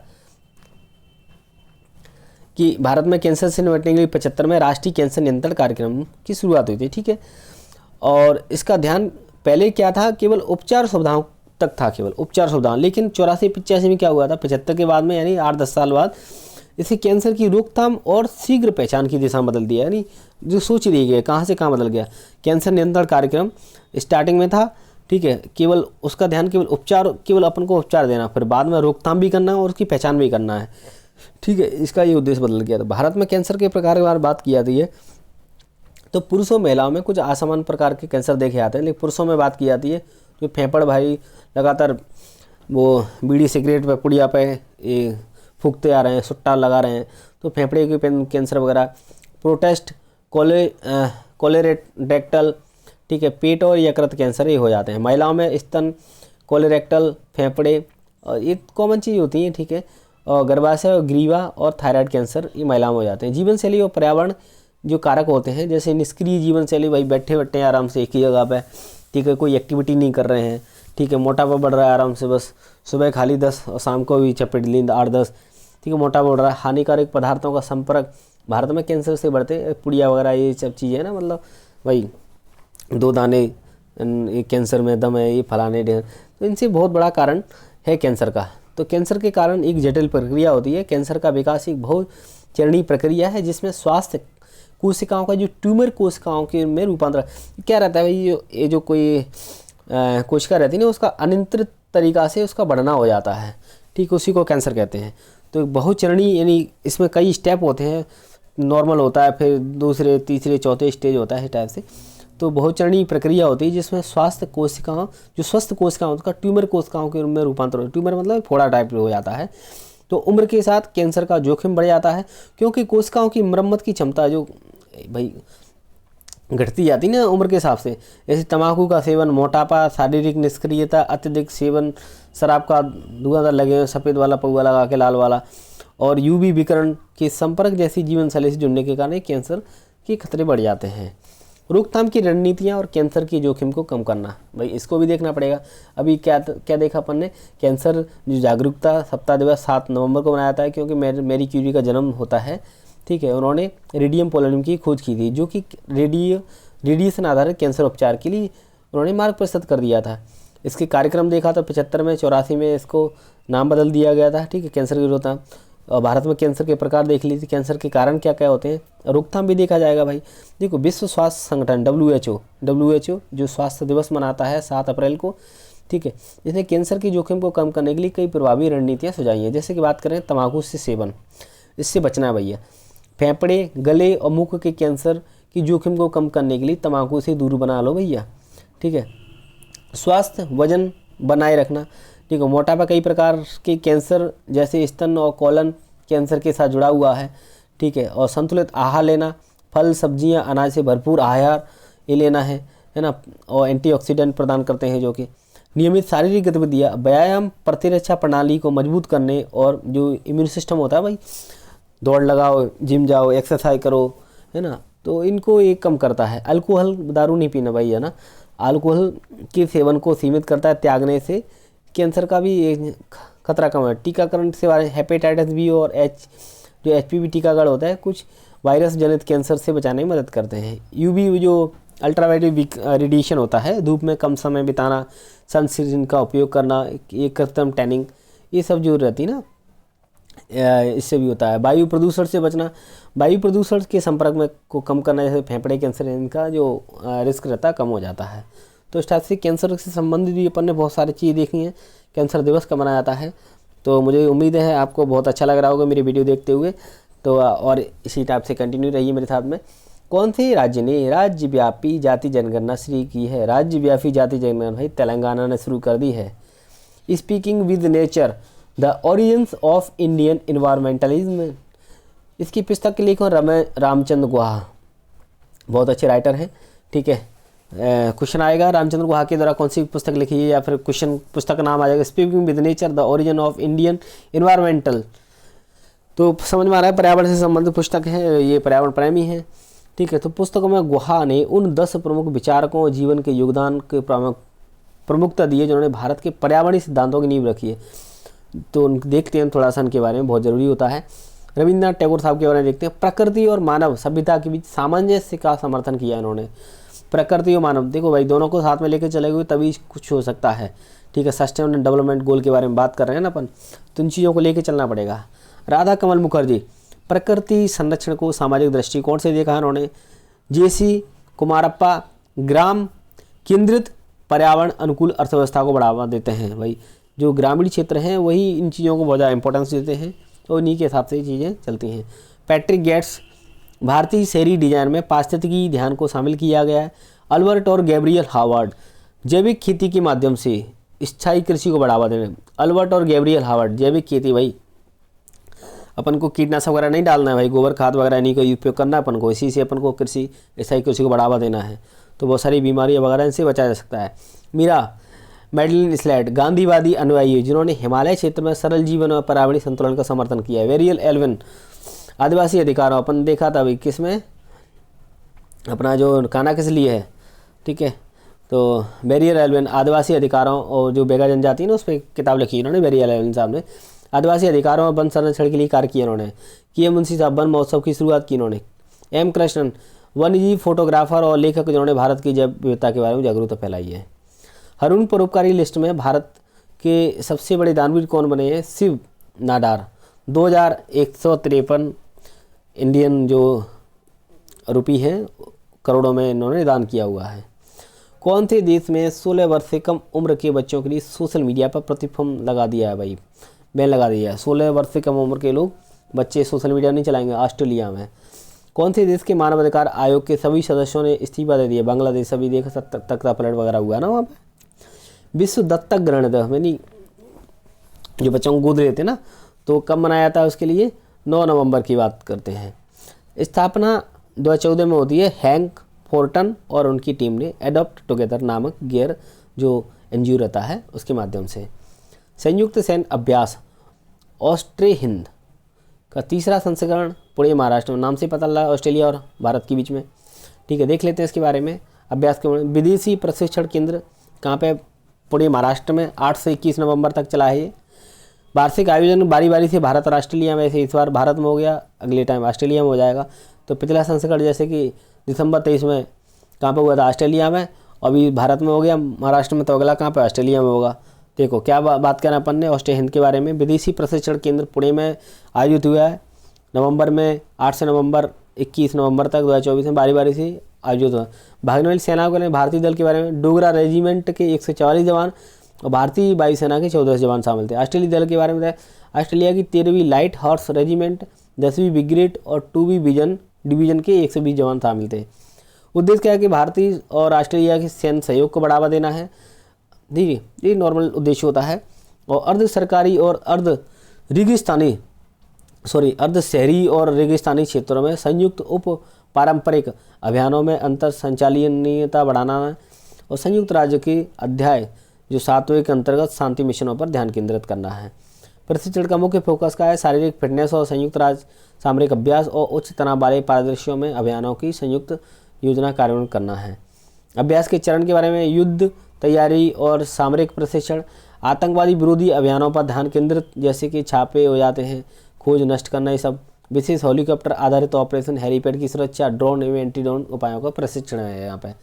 कि भारत में कैंसर से निपटने के लिए 75 में राष्ट्रीय कैंसर नियंत्रण कार्यक्रम की शुरुआत हुई थी। ठीक है, और इसका ध्यान पहले क्या था, केवल उपचार सुविधाओं तक था, केवल उपचार सुविधाओं। लेकिन 84-85 में क्या हुआ था, 75 के बाद में, यानी 8-10 साल बाद इसे कैंसर की रोकथाम और शीघ्र पहचान की दिशा में बदल दिया। यानी जो सोच दी गई, कहाँ से कहाँ बदल गया। कैंसर नियंत्रण कार्यक्रम स्टार्टिंग में था, ठीक है, केवल उसका ध्यान केवल उपचार, केवल अपन को उपचार देना, फिर बाद में रोकथाम भी करना है और उसकी पहचान भी करना है। ठीक है, इसका ये उद्देश्य बदल गया। तो भारत में कैंसर के प्रकार के बारे में बात की जाती है तो पुरुषों महिलाओं में कुछ असमान प्रकार के कैंसर देखे जाते हैं, लेकिन पुरुषों में बात की जाती है जो फेफड़ भाई लगातार वो बीड़ी सिगरेट पे पुड़िया पे ये फूकते आ रहे हैं, सुट्टा लगा रहे हैं, तो फेफड़े के कैंसर वगैरह। प्रोटेस्ट कोलोरेक्टल, ठीक है, पेट और यकृत कैंसर ये हो जाते हैं। महिलाओं में स्तन, कोलोरेक्टल, फेफड़े और ये कॉमन चीज़ होती हैं। ठीक है, और गर्भाशय और ग्रीवा और थायराइड कैंसर ये महिलाओं में हो जाते हैं। जीवन शैली और पर्यावरण जो कारक होते हैं, जैसे निष्क्रिय जीवन शैली, भाई बैठे बैठे आराम से एक ही जगह पे, ठीक है, कोई एक्टिविटी नहीं कर रहे हैं, ठीक है, मोटापा बढ़ रहा है आराम से, बस सुबह खा ली 10 और शाम को भी चपेट ली 8-10, ठीक है, मोटापा बढ़ रहा है। हानिकारक पदार्थों का संपर्क भारत में कैंसर से बढ़ते, पुड़िया वगैरह ये सब चीज़ें ना, मतलब भाई 2 दाने ये कैंसर में दम है, ये फलाने ढेर, तो इनसे बहुत बड़ा कारण है कैंसर का। तो कैंसर के कारण एक जटिल प्रक्रिया होती है। कैंसर का विकास एक बहुत चरणीय प्रक्रिया है, जिसमें स्वास्थ्य कोशिकाओं का जो ट्यूमर कोशिकाओं के में रूपांतरण क्या रहता है भाई, ये जो कोई कोशिका रहती है ना, उसका अनियंत्रित तरीका से उसका बढ़ना हो जाता है। ठीक, उसी को कैंसर कहते हैं। तो बहुचरणीय, यानी इसमें कई स्टेप होते हैं। नॉर्मल होता है, फिर दूसरे, तीसरे, चौथे स्टेज होता है, इस टाइप से। तो बहुचरणीय प्रक्रिया होती है, जिसमें स्वास्थ्य कोशिकाओं, जो स्वस्थ कोशिकाओं, उसका ट्यूमर कोशिकाओं के रूप में रूपांतर हो, ट्यूमर मतलब फोड़ा टाइप हो जाता है। तो उम्र के साथ कैंसर का जोखिम बढ़ जाता है, क्योंकि कोशिकाओं की मरम्मत की क्षमता जो भाई घटती जाती ना उम्र के हिसाब से। जैसे तंबाकू का सेवन, मोटापा, शारीरिक निष्क्रियता, अत्यधिक सेवन, शराब का धुआंधार लगे हुए सफ़ेद वाला पौवा लगा के लाल वाला, और UV विकिरण के संपर्क जैसी जीवन शैली से जुड़ने के कारण कैंसर के खतरे बढ़ जाते हैं। रोकथाम की रणनीतियाँ और कैंसर के जोखिम को कम करना, भाई इसको भी देखना पड़ेगा। अभी क्या देखा अपन ने, कैंसर जो जागरूकता सप्ताह दिवस 7 नवंबर को मनाया जाता है, क्योंकि मैरी क्यूरी का जन्म होता है। ठीक है, उन्होंने रेडियम पोलोनियम की खोज की थी, जो कि रेडिएशन आधारित कैंसर उपचार के लिए उन्होंने मार्ग प्रशस्त कर दिया था। इसके कार्यक्रम देखा तो 75 में, 84 में इसको नाम बदल दिया गया था। ठीक है, कैंसर की रोकथाम। और भारत में कैंसर के प्रकार देख लीजिए, कैंसर के कारण क्या क्या होते हैं, रोकथाम भी देखा जाएगा भाई। देखो विश्व स्वास्थ्य संगठन WHO जो स्वास्थ्य दिवस मनाता है 7 अप्रैल को, ठीक है, इसने कैंसर के जोखिम को कम करने के लिए कई प्रभावी रणनीतियाँ सुझाई हैं। जैसे कि बात करें तंबाकू से सेवन, इससे बचना है भैया। फेफड़े, गले और मुख के कैंसर की जोखिम को कम करने के लिए तंबाकू से दूर बना लो भैया। ठीक है, स्वास्थ्य वजन बनाए रखना। ठीक है, मोटापा कई प्रकार के कैंसर जैसे स्तन और कोलन कैंसर के साथ जुड़ा हुआ है। ठीक है, और संतुलित आहार लेना, फल, सब्जियां, अनाज से भरपूर आहार ये लेना है ना, और एंटीऑक्सीडेंट प्रदान करते हैं जो कि नियमित शारीरिक गतिविधियाँ, व्यायाम प्रतिरक्षा प्रणाली को मजबूत करने, और जो इम्यून सिस्टम होता है भाई, दौड़ लगाओ, जिम जाओ, एक्सरसाइज करो, है ना, तो इनको ये कम करता है। अल्कोहल, दारू नहीं पीना भाई, है ना, अल्कोहल के सेवन को सीमित करता है। त्यागने से कैंसर का भी खतरा कम है। टीकाकरण से हेपेटाइटिस बी और जो HPV टीकाकरण होता है, कुछ वायरस जनित कैंसर से बचाने में मदद करते हैं। UV जो अल्ट्रावायलेट रेडिएशन होता है, धूप में कम समय बिताना, सनस्क्रीन का उपयोग करना, ये कृत्रिम टैनिंग, ये सब जो रहती है ना, इससे भी होता है। वायु प्रदूषण से बचना, वायु प्रदूषण के संपर्क में को कम करना, जैसे फेफड़े कैंसर, इनका जो रिस्क रहता है कम हो जाता है। तो इस टाइप से कैंसर से संबंधित भी अपन ने बहुत सारी चीज़ देखी हैं। कैंसर दिवस कब मनाया जाता है, तो मुझे उम्मीद है आपको बहुत अच्छा लग रहा होगा मेरी वीडियो देखते हुए। तो और इसी टाइप से कंटिन्यू रहिए मेरे साथ में। कौन से राज्य ने राज्यव्यापी जाति जनगणना शुरू की है? राज्यव्यापी जाति जनगणना भाई तेलंगाना ने शुरू कर दी है। Speaking with nature the origins of Indian environmentalism, इसकी पुस्तक के लेखक रामचंद्र गुहा, बहुत अच्छे राइटर हैं। ठीक है, क्वेश्चन आएगा रामचंद्र गुहा के द्वारा कौन सी पुस्तक लिखी है, या फिर क्वेश्चन पुस्तक का नाम आ जाएगा speaking with nature the origin of Indian environmental. तो समझ में आ रहा है पर्यावरण से संबंधित पुस्तक है, ये पर्यावरण प्रेमी है। ठीक है, तो पुस्तकों में गुहा ने उन 10 प्रमुख विचारकों और जीवन के योगदान के प्रमुखता दी है जिन्होंने भारत के पर्यावरणीय सिद्धांतों की नींव रखी है। तो देखते हैं थोड़ा सा इनके बारे में, बहुत ज़रूरी होता है। रविन्द्रनाथ टैगोर साहब के बारे में देखते हैं। प्रकृति और मानव सभ्यता के बीच सामंजस्य का समर्थन किया इन्होंने। प्रकृति और मानव, देखो भाई दोनों को साथ में लेकर चले गए तभी कुछ हो सकता है। ठीक है, सस्टेनेबल डेवलपमेंट गोल के बारे में बात कर रहे हैं ना अपन, तो इन चीज़ों को लेकर चलना पड़ेगा। राधा कमल मुखर्जी, प्रकृति संरक्षण को सामाजिक दृष्टिकोण से देखा इन्होंने। जेसी कुमारप्पा, ग्राम केंद्रित पर्यावरण अनुकूल अर्थव्यवस्था को बढ़ावा देते हैं। भाई जो ग्रामीण क्षेत्र हैं वही इन चीज़ों को बहुत ज़्यादा इंपॉर्टेंस देते हैं, तो इन्हीं के हिसाब से चीज़ें चलती हैं। पैट्रिक गेट्स, भारतीय शहरी डिजाइन में पारिस्थितिकी ध्यान को शामिल किया गया है। अल्बर्ट और गैब्रियल हार्वर्ड, जैविक खेती के माध्यम से स्थायी कृषि को बढ़ावा देना। अल्बर्ट और गैब्रियल हार्वर्ड, जैविक खेती, भाई अपन को कीटनाशक वगैरह नहीं डालना है भाई, गोबर खाद वगैरह इन्हीं का उपयोग करना है अपन को, इसी से अपन को स्थायी कृषि को बढ़ावा देना है। तो बहुत सारी बीमारियाँ वगैरह इनसे बचाया जा सकता है। मीरा मैडलिन स्लैट, गांधीवादी अनुयायी जिन्होंने हिमालय क्षेत्र में सरल जीवन और पर्यावरणीय संतुलन का समर्थन किया है। वेरियल एल्विन, आदिवासी अधिकारों, अपन देखा था भाई किसमें, अपना जो काना किस लिए है। ठीक है, तो वेरियल एल्विन आदिवासी अधिकारों और जो बेगा जनजाति है ना उस पर किताब लिखी इन्होंने, वेरियल एल्विन साहब ने। आदिवासी अधिकारों और वन संरक्षण के लिए कार्य किया इन्होंने। के मुंशी साहब, वन महोत्सव की शुरुआत की इन्होंने। एम कृष्णन, वन्यजीव फोटोग्राफर और लेखक जिन्होंने भारत की जैव विविधता के बारे में जागरूकता फैलाई है। हरून परोपकारी लिस्ट में भारत के सबसे बड़े दानवीर कौन बने हैं? शिव नाडार, 2153 इंडियन जो रुपी हैं करोड़ों में इन्होंने दान किया हुआ है। कौन से देश में 16 वर्ष से कम उम्र के बच्चों के लिए सोशल मीडिया पर प्रतिबंध लगा दिया है? भाई बैन लगा दिया है, 16 वर्ष से कम उम्र के लोग बच्चे सोशल मीडिया नहीं चलाएंगे। ऑस्ट्रेलिया में। कौन से देश के मानवाधिकार आयोग के सभी सदस्यों ने इस्तीफा दे दिया? बांग्लादेश। अभी देखा तख्ता पलट वगैरह हुआ ना वहाँ पे। विश्व दत्तक ग्रहण दिवस, यानी जो बच्चों को गोद लेते ना, तो कब मनाया जाता है उसके लिए? 9 नवंबर की बात करते हैं। स्थापना 2014 में होती है। हैंक फोर्टन और उनकी टीम ने एडॉप्ट टुगेदर नामक गैर जो एनजीओ रहता है उसके माध्यम से। संयुक्त सैन्य अभ्यास ऑस्ट्रे हिंद का तीसरा संस्करण पुणे महाराष्ट्र में, नाम से पता लगा ऑस्ट्रेलिया और भारत के बीच में। ठीक है, देख लेते हैं इसके बारे में। अभ्यास के विदेशी प्रशिक्षण केंद्र कहाँ पे? पुणे महाराष्ट्र में। 8 से 21 नवंबर तक चला है ये। वार्षिक आयोजन बारी बारी से भारत और ऑस्ट्रेलिया में, ऐसे इस बार भारत में हो गया, अगले टाइम ऑस्ट्रेलिया में हो जाएगा। तो पिछला संस्करण जैसे कि दिसंबर 23 में कहाँ पे हुआ था? ऑस्ट्रेलिया में। अभी भारत में हो गया महाराष्ट्र में, तो अगला कहाँ पे? ऑस्ट्रेलिया में होगा। देखो क्या बात करना अपन ने ऑस्ट्रेलिया हिंद के बारे में। विदेशी प्रशिक्षण केंद्र पुणे में आयोजित हुआ है नवंबर में, 8 से नवंबर 21 नवंबर तक 2024 में बारी बारी से आयोजित हुआ। भागने वाली सेनाओं के लिए भारतीय दल के बारे में, डोगरा रेजिमेंट के 144 जवान और भारतीय वायुसेना के 14 जवान शामिल थे। ऑस्ट्रेलिया दल के बारे में बताया, ऑस्ट्रेलिया की 13वीं लाइट हॉर्स रेजिमेंट, 10वीं ब्रिगेड और 2वीं डिवीजन के 120 जवान शामिल थे। उद्देश्य क्या है कि भारतीय और ऑस्ट्रेलिया के सैन्य सहयोग को बढ़ावा देना है। देखिए ये नॉर्मल उद्देश्य होता है। और अर्ध सरकारी और अर्ध शहरी और रेगिस्तानी क्षेत्रों में संयुक्त उप पारंपरिक अभियानों में अंतर संचालनीयता बढ़ाना है। और संयुक्त राज्य के अध्याय जो 7वें के अंतर्गत शांति मिशनों पर ध्यान केंद्रित करना है। प्रशिक्षण का मुख्य फोकस का है शारीरिक फिटनेस और संयुक्त राज्य सामरिक अभ्यास और उच्च तनाव वाले परिदृश्यों में अभियानों की संयुक्त योजना कार्यान्वयन करना है। अभ्यास के चरण के बारे में युद्ध तैयारी और सामरिक प्रशिक्षण, आतंकवादी विरोधी अभियानों पर ध्यान केंद्रित, जैसे कि छापे हो जाते हैं, खोज नष्ट करना, ये सब। विशेष हेलीकॉप्टर आधारित ऑपरेशन, हेलीपैड की सुरक्षा, ड्रोन एवं एंटी ड्रोन उपायों का प्रशिक्षण है। यहाँ पे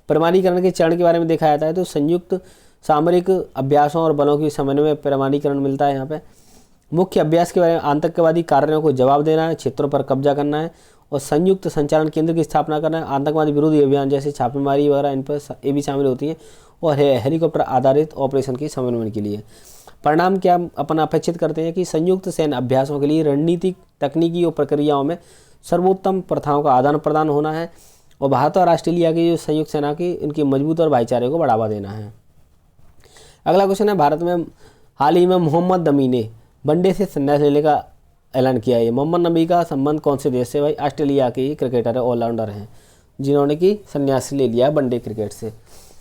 प्रमाणीकरण के चरण के बारे में देखा जाता है तो संयुक्त सामरिक अभ्यासों और बलों की समन्वय में प्रमाणीकरण मिलता है। यहाँ पे मुख्य अभ्यास के बारे में आतंकवादी कार्यों को जवाब देना है, क्षेत्रों पर कब्जा करना है और संयुक्त संचालन केंद्र की स्थापना करना, आतंकवादी विरोधी अभियान जैसे छापेमारी वगैरह इन पर ये भी शामिल होती हैं, और हेलीकॉप्टर आधारित ऑपरेशन के समन्वय के लिए। परिणाम क्या अपन अपेक्षित करते हैं कि संयुक्त सैन्य अभ्यासों के लिए रणनीतिक, तकनीकी और प्रक्रियाओं में सर्वोत्तम प्रथाओं का आदान प्रदान होना है, और भारत और ऑस्ट्रेलिया की जो संयुक्त सेना की उनकी मजबूत और भाईचारे को बढ़ावा देना है। अगला क्वेश्चन है, भारत में हाल ही में मोहम्मद नबी ने वनडे से संन्यास लेने का ऐलान किया है। मोहम्मद नबी का संबंध कौन से देश से? भाई ऑस्ट्रेलिया के क्रिकेटर है, ऑलराउंडर हैं, जिन्होंने कि संन्यास ले लिया वनडे क्रिकेट से।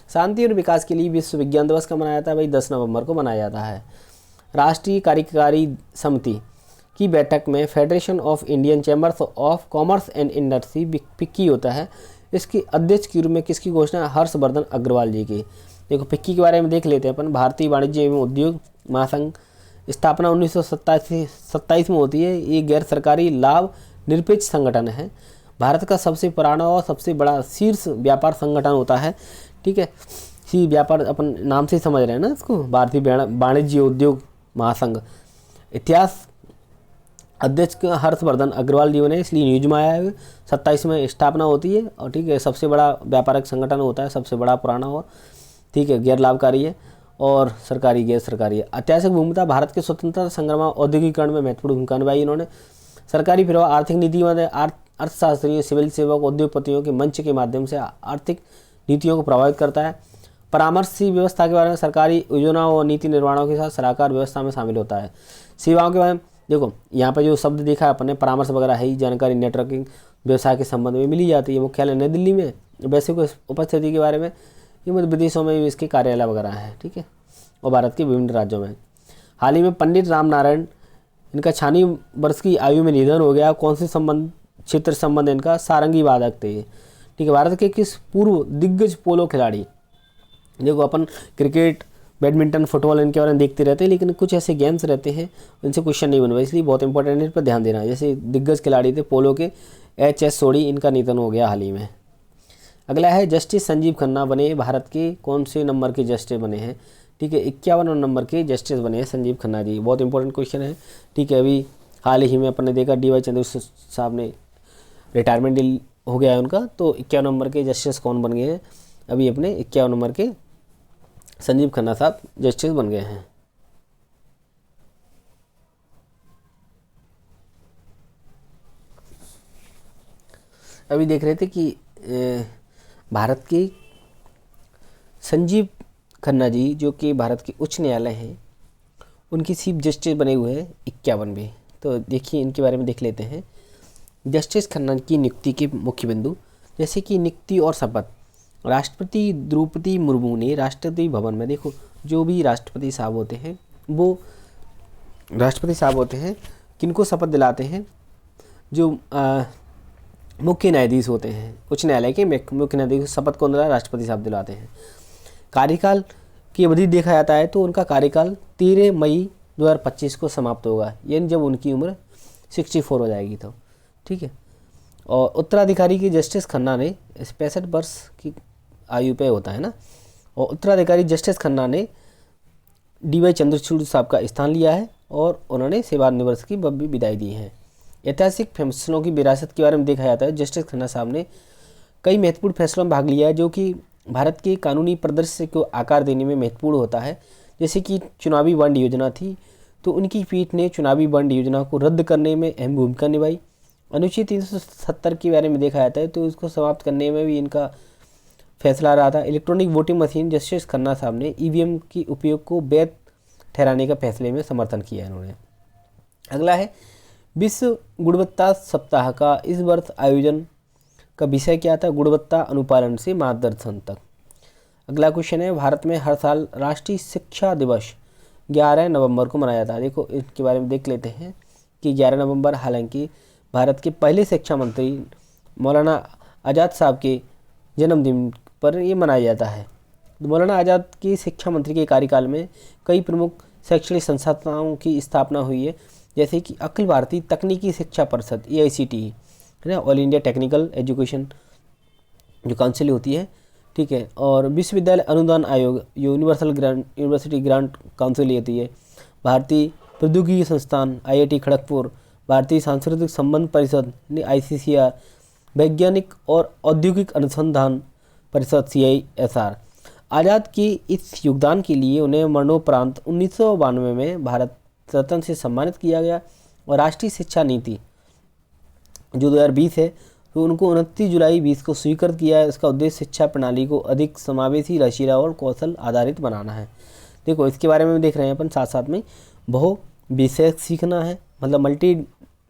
शांति और विकास के लिए विश्व विज्ञान दिवस का मनाया जाता है? भाई 10 नवंबर को मनाया जाता है। राष्ट्रीय कार्यकारी समिति की बैठक में federation of Indian chambers of commerce and industry FICCI होता है। इसके अध्यक्ष के रूप में किसकी घोषणा? हर्षवर्धन अग्रवाल जी की। देखो फिक्की के बारे में देख लेते हैं अपन। भारतीय वाणिज्य एवं उद्योग महासंघ स्थापना 1927 में होती है। ये गैर सरकारी लाभ निरपेक्ष संगठन है। भारत का सबसे पुराना और सबसे बड़ा शीर्ष व्यापार संगठन होता है। ठीक है, सी व्यापार अपन नाम से समझ रहे हैं ना इसको, भारतीय वाणिज्य उद्योग महासंघ। इतिहास अध्यक्ष हर्षवर्धन अग्रवाल जी ने, इसलिए न्यूज में आया है। 27 में स्थापना होती है, और ठीक है सबसे बड़ा व्यापारिक संगठन होता है, सबसे बड़ा पुराना हो, ठीक है, गैर लाभकारी है और सरकारी गैर सरकारी है। ऐतिहासिक भूमिका, भारत के स्वतंत्रता संग्राम औद्योगिकरण में महत्वपूर्ण भूमिका निभाई इन्होंने। सरकारी फिर आर्थिक नीति में अर्थशास्त्रियों, सिविल सेवक, उद्योगपतियों के मंच के माध्यम से आर्थिक नीतियों को प्रभावित करता है। परामर्शी व्यवस्था के बारे में सरकारी योजनाओं और नीति निर्माणों के साथ सलाहकार व्यवस्था में शामिल होता है। सेवाओं के बारे में देखो, यहाँ पर जो शब्द देखा है अपने, परामर्श वगैरह है ही, जानकारी नेटवर्किंग व्यवसाय के संबंध में मिली जाती है। मुख्यालय नई दिल्ली में, वैश्विक उपस्थिति के बारे में ये विदेशों में भी इसके कार्यालय वगैरह हैं। ठीक है, और भारत के विभिन्न राज्यों में। हाल ही में पंडित राम नारायण, इनका 96 वर्ष की आयु में निधन हो गया। कौन से क्षेत्र संबंध इनका? सारंगी वादक थे। ठीक है, भारत के किस पूर्व दिग्गज पोलो खिलाड़ी? देखो अपन क्रिकेट, बैडमिंटन, फुटबॉल इनके बारे में देखते रहते हैं, लेकिन कुछ ऐसे गेम्स रहते हैं इनसे क्वेश्चन नहीं बनवा, इसलिए बहुत इंपॉर्टेंट है, इस पर ध्यान देना। जैसे दिग्गज खिलाड़ी थे पोलो के HS सोढ़ी, इनका निधन हो गया हाल ही में। अगला है, जस्टिस संजीव खन्ना बने भारत के कौन से नंबर के जस्टिस बने हैं? ठीक है, 51 नंबर के जस्टिस बने हैं संजीव खन्ना जी। बहुत इंपॉर्टेंट क्वेश्चन है। ठीक है, अभी हाल ही में अपन ने देखा DY चंद्रचूड़ साहब ने रिटायरमेंट हो गया है उनका, तो 51 नंबर के जस्टिस कौन बन गए हैं? अभी अपने 51 नंबर के संजीव खन्ना साहब जस्टिस बन गए हैं। अभी देख रहे थे कि भारत के संजीव खन्ना जी, जो कि भारत के उच्च न्यायालय हैं, उनकी चीफ जस्टिस बने हुए हैं 51वें। तो देखिए इनके बारे में देख लेते हैं। जस्टिस खन्ना की नियुक्ति के मुख्य बिंदु, जैसे कि नियुक्ति और शपथ। राष्ट्रपति द्रौपदी मुर्मू ने राष्ट्रपति भवन में, देखो जो भी राष्ट्रपति साहब होते हैं, वो राष्ट्रपति साहब होते हैं, किनको शपथ दिलाते हैं? जो मुख्य न्यायाधीश होते हैं, उच्च न्यायालय के मुख्य न्यायाधीश शपथ को राष्ट्रपति साहब दिलाते हैं। कार्यकाल की अवधि देखा जाता है तो उनका कार्यकाल 13 मई 2025 को समाप्त होगा, यानी जब उनकी उम्र 64 हो जाएगी तो। ठीक है, और उत्तराधिकारी की जस्टिस खन्ना ने 65 वर्ष की आयु पे होता है ना, और उत्तराधिकारी जस्टिस खन्ना ने DY चंद्रचूड़ साहब का स्थान लिया है और उन्होंने सेवानिवृत्त की भव्य विदाई दी है। ऐतिहासिक फैसलों की विरासत के बारे में देखा जाता है। जस्टिस खन्ना साहब ने कई महत्वपूर्ण फैसलों में भाग लिया है, जो कि भारत के कानूनी परिदृश्य को आकार देने में महत्वपूर्ण होता है। जैसे कि चुनावी बॉन्ड योजना थी, तो उनकी पीठ ने चुनावी बॉन्ड योजना को रद्द करने में अहम भूमिका निभाई। अनुच्छेद 370 के बारे में देखा जाता है तो इसको समाप्त करने में भी इनका फैसला रहा था। Electronic voting machine, justice Khanna साहब ने EVM की उपयोग को वैध ठहराने का फैसले में समर्थन किया इन्होंने। अगला है, विश्व गुणवत्ता सप्ताह का इस वर्ष आयोजन का विषय क्या था? गुणवत्ता अनुपालन से मार्गदर्शन तक। अगला क्वेश्चन है, भारत में हर साल राष्ट्रीय शिक्षा दिवस 11 नवंबर को मनाया जाता है। देखो इसके बारे में देख लेते हैं कि 11 नवंबर हालांकि भारत के पहले शिक्षा मंत्री मौलाना आज़ाद साहब के जन्मदिन पर ये मनाया जाता है। मौलाना आज़ाद की शिक्षा मंत्री के कार्यकाल में कई प्रमुख शैक्षणिक संस्थानों की स्थापना हुई है, जैसे कि अखिल भारतीय तकनीकी शिक्षा परिषद AICTE है ना, ऑल इंडिया टेक्निकल एजुकेशन जो काउंसिल होती है। ठीक है, और विश्वविद्यालय अनुदान आयोग, यूनिवर्सिटी ग्रांट काउंसिल होती है। भारतीय प्रौद्योगिकी संस्थान IIT खड़गपुर, भारतीय सांस्कृतिक संबंध परिषद ICCR, वैज्ञानिक और औद्योगिक अनुसंधान परिषद CISR। आज़ाद के इस योगदान के लिए उन्हें मरणोपरांत 1992 में भारत रत्न से सम्मानित किया गया। और राष्ट्रीय शिक्षा नीति जो 2020 है, तो उनको 29 जुलाई 20 को स्वीकृत किया है। इसका उद्देश्य शिक्षा प्रणाली को अधिक समावेशी, लचीला और कौशल आधारित बनाना है। देखो, इसके बारे में देख रहे हैं अपन, साथ साथ में बहु विषय सीखना है, मतलब मल्टी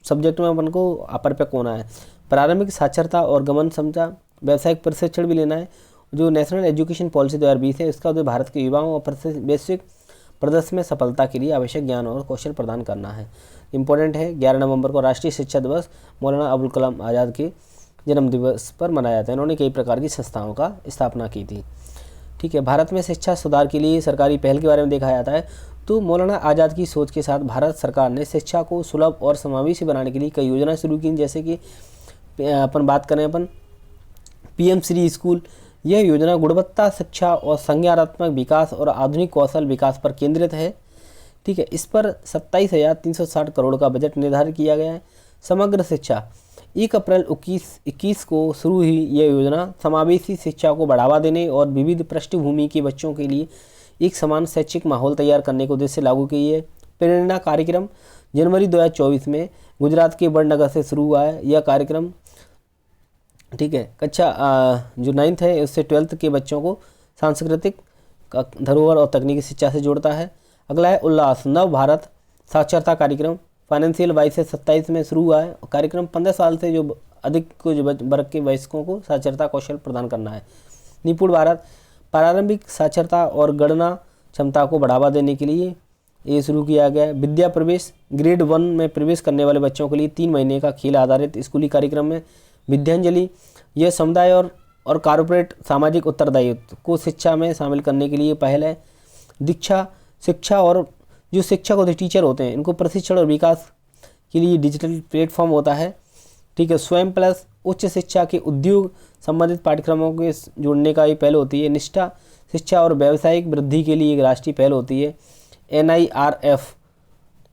सब्जेक्ट में अपन को अपरपैक होना है। प्रारंभिक साक्षरता और गमन क्षमता, व्यावसायिक प्रशिक्षण भी लेना है। जो नेशनल एजुकेशन पॉलिसी 2020 है, इसका उद्देश्य भारत के युवाओं और वैश्विक प्रदर्शन में सफलता के लिए आवश्यक ज्ञान और कौशल प्रदान करना है। इम्पोर्टेंट है, 11 नवंबर को राष्ट्रीय शिक्षा दिवस मौलाना अबुल कलाम आज़ाद के जन्म दिवस पर मनाया जाता है। इन्होंने कई प्रकार की संस्थाओं का स्थापना की थी। ठीक है, भारत में शिक्षा सुधार के लिए सरकारी पहल के बारे में देखा जाता है तो मौलाना आज़ाद की सोच के साथ भारत सरकार ने शिक्षा को सुलभ और समावेशी बनाने के लिए कई योजनाएं शुरू की। जैसे कि अपन बात करें PM श्री स्कूल, यह योजना गुणवत्ता शिक्षा और संज्ञानात्मक विकास और आधुनिक कौशल विकास पर केंद्रित है। ठीक है, इस पर 27,360 करोड़ का बजट निर्धारित किया गया है। समग्र शिक्षा, 1 अप्रैल 21 को शुरू हुई यह योजना समावेशी शिक्षा को बढ़ावा देने और विविध पृष्ठभूमि के बच्चों के लिए एक समान शैक्षिक माहौल तैयार करने के उद्देश्य से लागू की है। प्रेरणा कार्यक्रम जनवरी 2024 में गुजरात के वडनगर से शुरू हुआ है। यह कार्यक्रम, ठीक है, कक्षा जो 9th है उससे 12th के बच्चों को सांस्कृतिक धरोहर और तकनीकी शिक्षा से जोड़ता है। अगला है उल्लास, नव भारत साक्षरता कार्यक्रम, फाइनेंशियल 22 से 27 में शुरू हुआ है। कार्यक्रम 15 साल से जो अधिक वर्ग के वयस्कों को साक्षरता कौशल प्रदान करना है। निपुण भारत, प्रारंभिक साक्षरता और गणना क्षमता को बढ़ावा देने के लिए ये शुरू किया गया है। विद्या प्रवेश, ग्रेड 1 में प्रवेश करने वाले बच्चों के लिए 3 महीने का खेल आधारित स्कूली कार्यक्रम है। विद्यांजलि, यह समुदाय और कॉर्पोरेट सामाजिक उत्तरदायित्व को शिक्षा में शामिल करने के लिए पहल है। दीक्षा शिक्षा, और जो शिक्षक होते टीचर होते हैं इनको प्रशिक्षण और विकास के लिए डिजिटल प्लेटफॉर्म होता है। ठीक है, स्वयं प्लस, उच्च शिक्षा के उद्योग संबंधित पाठ्यक्रमों के जोड़ने का ये पहल होती है। निष्ठा शिक्षा और व्यावसायिक वृद्धि के लिए एक राष्ट्रीय पहल होती है। NIRF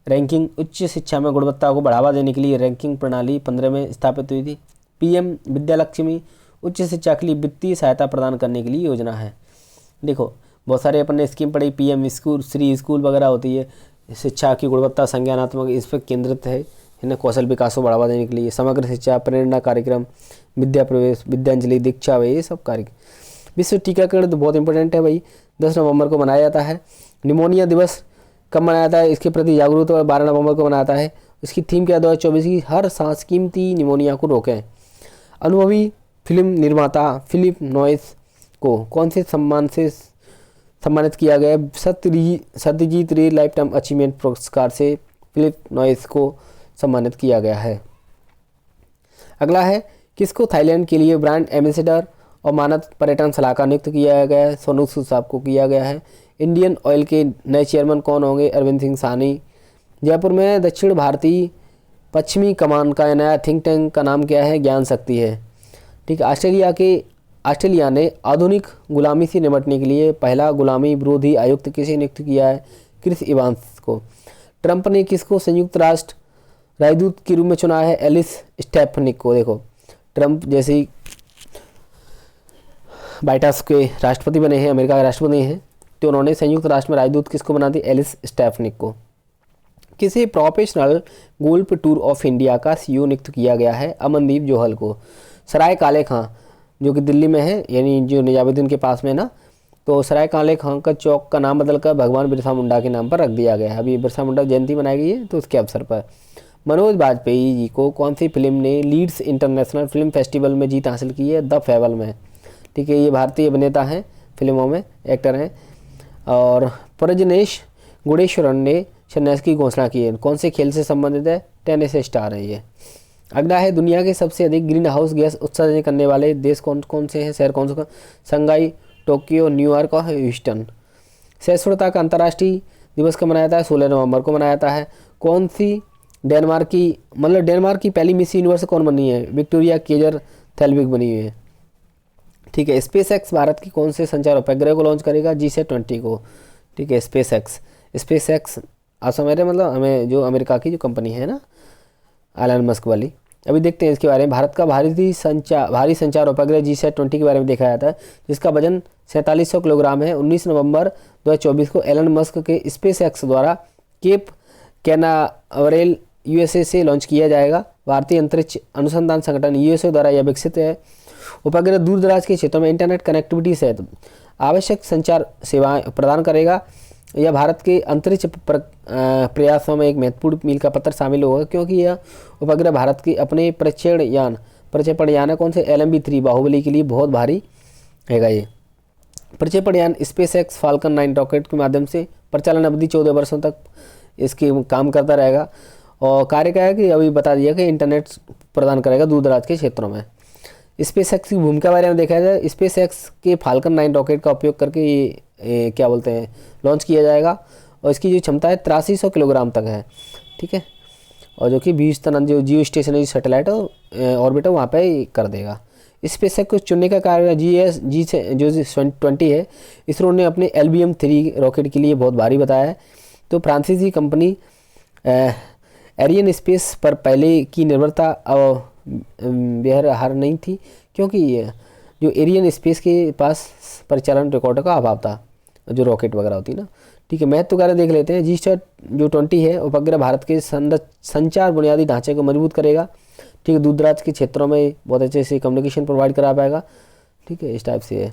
रैंकिंग, उच्च शिक्षा में गुणवत्ता को बढ़ावा देने के लिए रैंकिंग प्रणाली 15 में स्थापित हुई थी। PM विद्यालक्ष्मी, उच्च शिक्षा के लिए वित्तीय सहायता प्रदान करने के लिए योजना है। देखो, बहुत सारे अपन ने स्कीम पढ़ी, PM स्कूल, श्री स्कूल वगैरह होती है। शिक्षा की गुणवत्ता संज्ञानात्मक इस पर केंद्रित है, इन्हें कौशल विकास को बढ़ावा देने के लिए। समग्र शिक्षा, प्रेरणा कार्यक्रम, विद्या प्रवेश, विद्यांजलि, दीक्षा, ये सब कार्यक्रम। विश्व टीकाकरण तो बहुत इंपॉर्टेंट है भाई, 10 नवंबर को मनाया जाता है। निमोनिया दिवस कब मनाया जाता है, इसके प्रति जागरूकता 12 नवंबर को मनाया जाता है। इसकी थीम क्या है 2024 की, हर सांस कीमती निमोनिया को रोकें। अनुभवी फिल्म निर्माता फिलिप नॉइस को कौन से सम्मान से सम्मानित किया गया है? सत्यजीत रे लाइफ टाइम अचीवमेंट पुरस्कार से फिलिप नॉइस को सम्मानित किया गया है। अगला है, किसको थाईलैंड के लिए ब्रांड एम्बेसडर और मानद पर्यटन सलाहकार नियुक्त किया गया है? सोनू सूद साहब को किया गया है। इंडियन ऑयल के नए चेयरमैन कौन होंगे? अरविंद सिंह सानी। जयपुर में दक्षिण भारतीय पश्चिमी कमान का नया थिंक टैंक का नाम क्या है? ज्ञान शक्ति है। ठीक है, ऑस्ट्रेलिया ने आधुनिक गुलामी से निपटने के लिए पहला गुलामी विरोधी आयुक्त किसे नियुक्त किया है? क्रिस इवांस को। ट्रंप ने किसको संयुक्त राष्ट्र राजदूत के रूप में चुना है? एलिस स्टेफनिक को। देखो, ट्रंप जैसे ही व्हाइट हाउस के राष्ट्रपति बने हैं, अमेरिका के राष्ट्रपति हैं, तो उन्होंने संयुक्त राष्ट्र में राजदूत किसको बना दी? एलिस स्टेफनिक को। किसी professional golf tour of India का CEO नियुक्त किया गया है? अमनदीप जोहल को। सराय काले खां जो कि दिल्ली में है, यानी जो निजामुद्दीन के पास में ना, तो सराय काले खां का चौक का नाम बदलकर भगवान बिरसा मुंडा के नाम पर रख दिया गया है। अभी बिरसा मुंडा जयंती मनाई गई है, तो उसके अवसर पर। मनोज बाजपेयी जी को कौन सी फिल्म ने लीड्स इंटरनेशनल फिल्म फेस्टिवल में जीत हासिल की है? द फेबल में। ठीक है, ये भारतीय अभिनेता हैं, फिल्मों में एक्टर हैं। और प्रजनेश गुणेश्वरन ने संन्यास की घोषणा की है। कौन से खेल से संबंधित है? टेनिस स्टार है ये। अगला है, दुनिया के सबसे अधिक ग्रीन हाउस गैस उत्सर्जन करने वाले देश कौन कौन से हैं? शहर कौन से? शंघाई, टोक्यो, न्यूयॉर्क और ह्यूस्टन। सहिष्णुता का अंतर्राष्ट्रीय दिवस कब मनाया जाता है? 16 नवंबर को मनाया जाता है। कौन सी डेनमार्क की पहली मिस यूनिवर्स कौन बनी है? विक्टोरिया केजर थेल्विक बनी हुई है। ठीक है, SpaceX भारत की कौन से संचार उपग्रह को लॉन्च करेगा? GSAT-20 को। ठीक है, SpaceX आप समझ रहे, मतलब हमें जो अमेरिका की जो कंपनी है ना, एलन मस्क वाली। अभी देखते हैं इसके बारे में। भारत का भारी संचार उपग्रह GSAT-20 के बारे में देखा जाता है, जिसका वजन 4700 किलोग्राम है। 19 नवंबर 2024 को एलन मस्क के स्पेस एक्स द्वारा केप कैनावरेल USA से लॉन्च किया जाएगा। भारतीय अंतरिक्ष अनुसंधान संगठन USA द्वारा यह विकसित है। उपग्रह दूर दराज के क्षेत्रों में इंटरनेट कनेक्टिविटी सहित आवश्यक संचार सेवाएं प्रदान करेगा। यह भारत के अंतरिक्ष प्रयासों में एक महत्वपूर्ण मील का पत्थर शामिल होगा, क्योंकि यह उपग्रह भारत के अपने प्रक्षेपण यान कौन से LMB-3 बाहुबली के लिए बहुत भारी हैगा। ये प्रक्षेपण यान स्पेस एक्स फाल्कन 9 रॉकेट के माध्यम से प्रचालन अवधि 14 वर्षों तक इसके काम करता रहेगा। और कार्य क्या है कि अभी बता दिया कि इंटरनेट प्रदान करेगा दूर दराज के क्षेत्रों में। स्पेस एक्स की भूमिका बारे में देखा जाए, स्पेस एक्स के फाल्कन 9 रॉकेट का उपयोग करके ये क्या बोलते हैं लॉन्च किया जाएगा, और इसकी जो क्षमता है 8300 किलोग्राम तक है, ठीक है। और जो कि 20 टन जो जियो स्टेशनरी सैटेलाइट ऑर्बिट वहाँ पे कर देगा। स्पेस एक्स को चुनने का कार्य GSAT-20 है, इसरो ने अपने LBM-3 रॉकेट के लिए बहुत भारी बताया है। तो फ्रांसीसी कंपनी एरियन स्पेस पर पहले की निर्भरता बेहद नहीं थी, क्योंकि जो एरियन स्पेस के पास परिचालन रिकॉर्ड का अभाव था, जो रॉकेट वगैरह होती है ना, ठीक है। महत्व कार्य देख लेते हैं। GSAT-20 है उपग्रह भारत के संचार बुनियादी ढांचे को मजबूत करेगा, ठीक है। दूर दराज के क्षेत्रों में बहुत अच्छे से कम्युनिकेशन प्रोवाइड करा पाएगा, ठीक है। इस टाइप से है।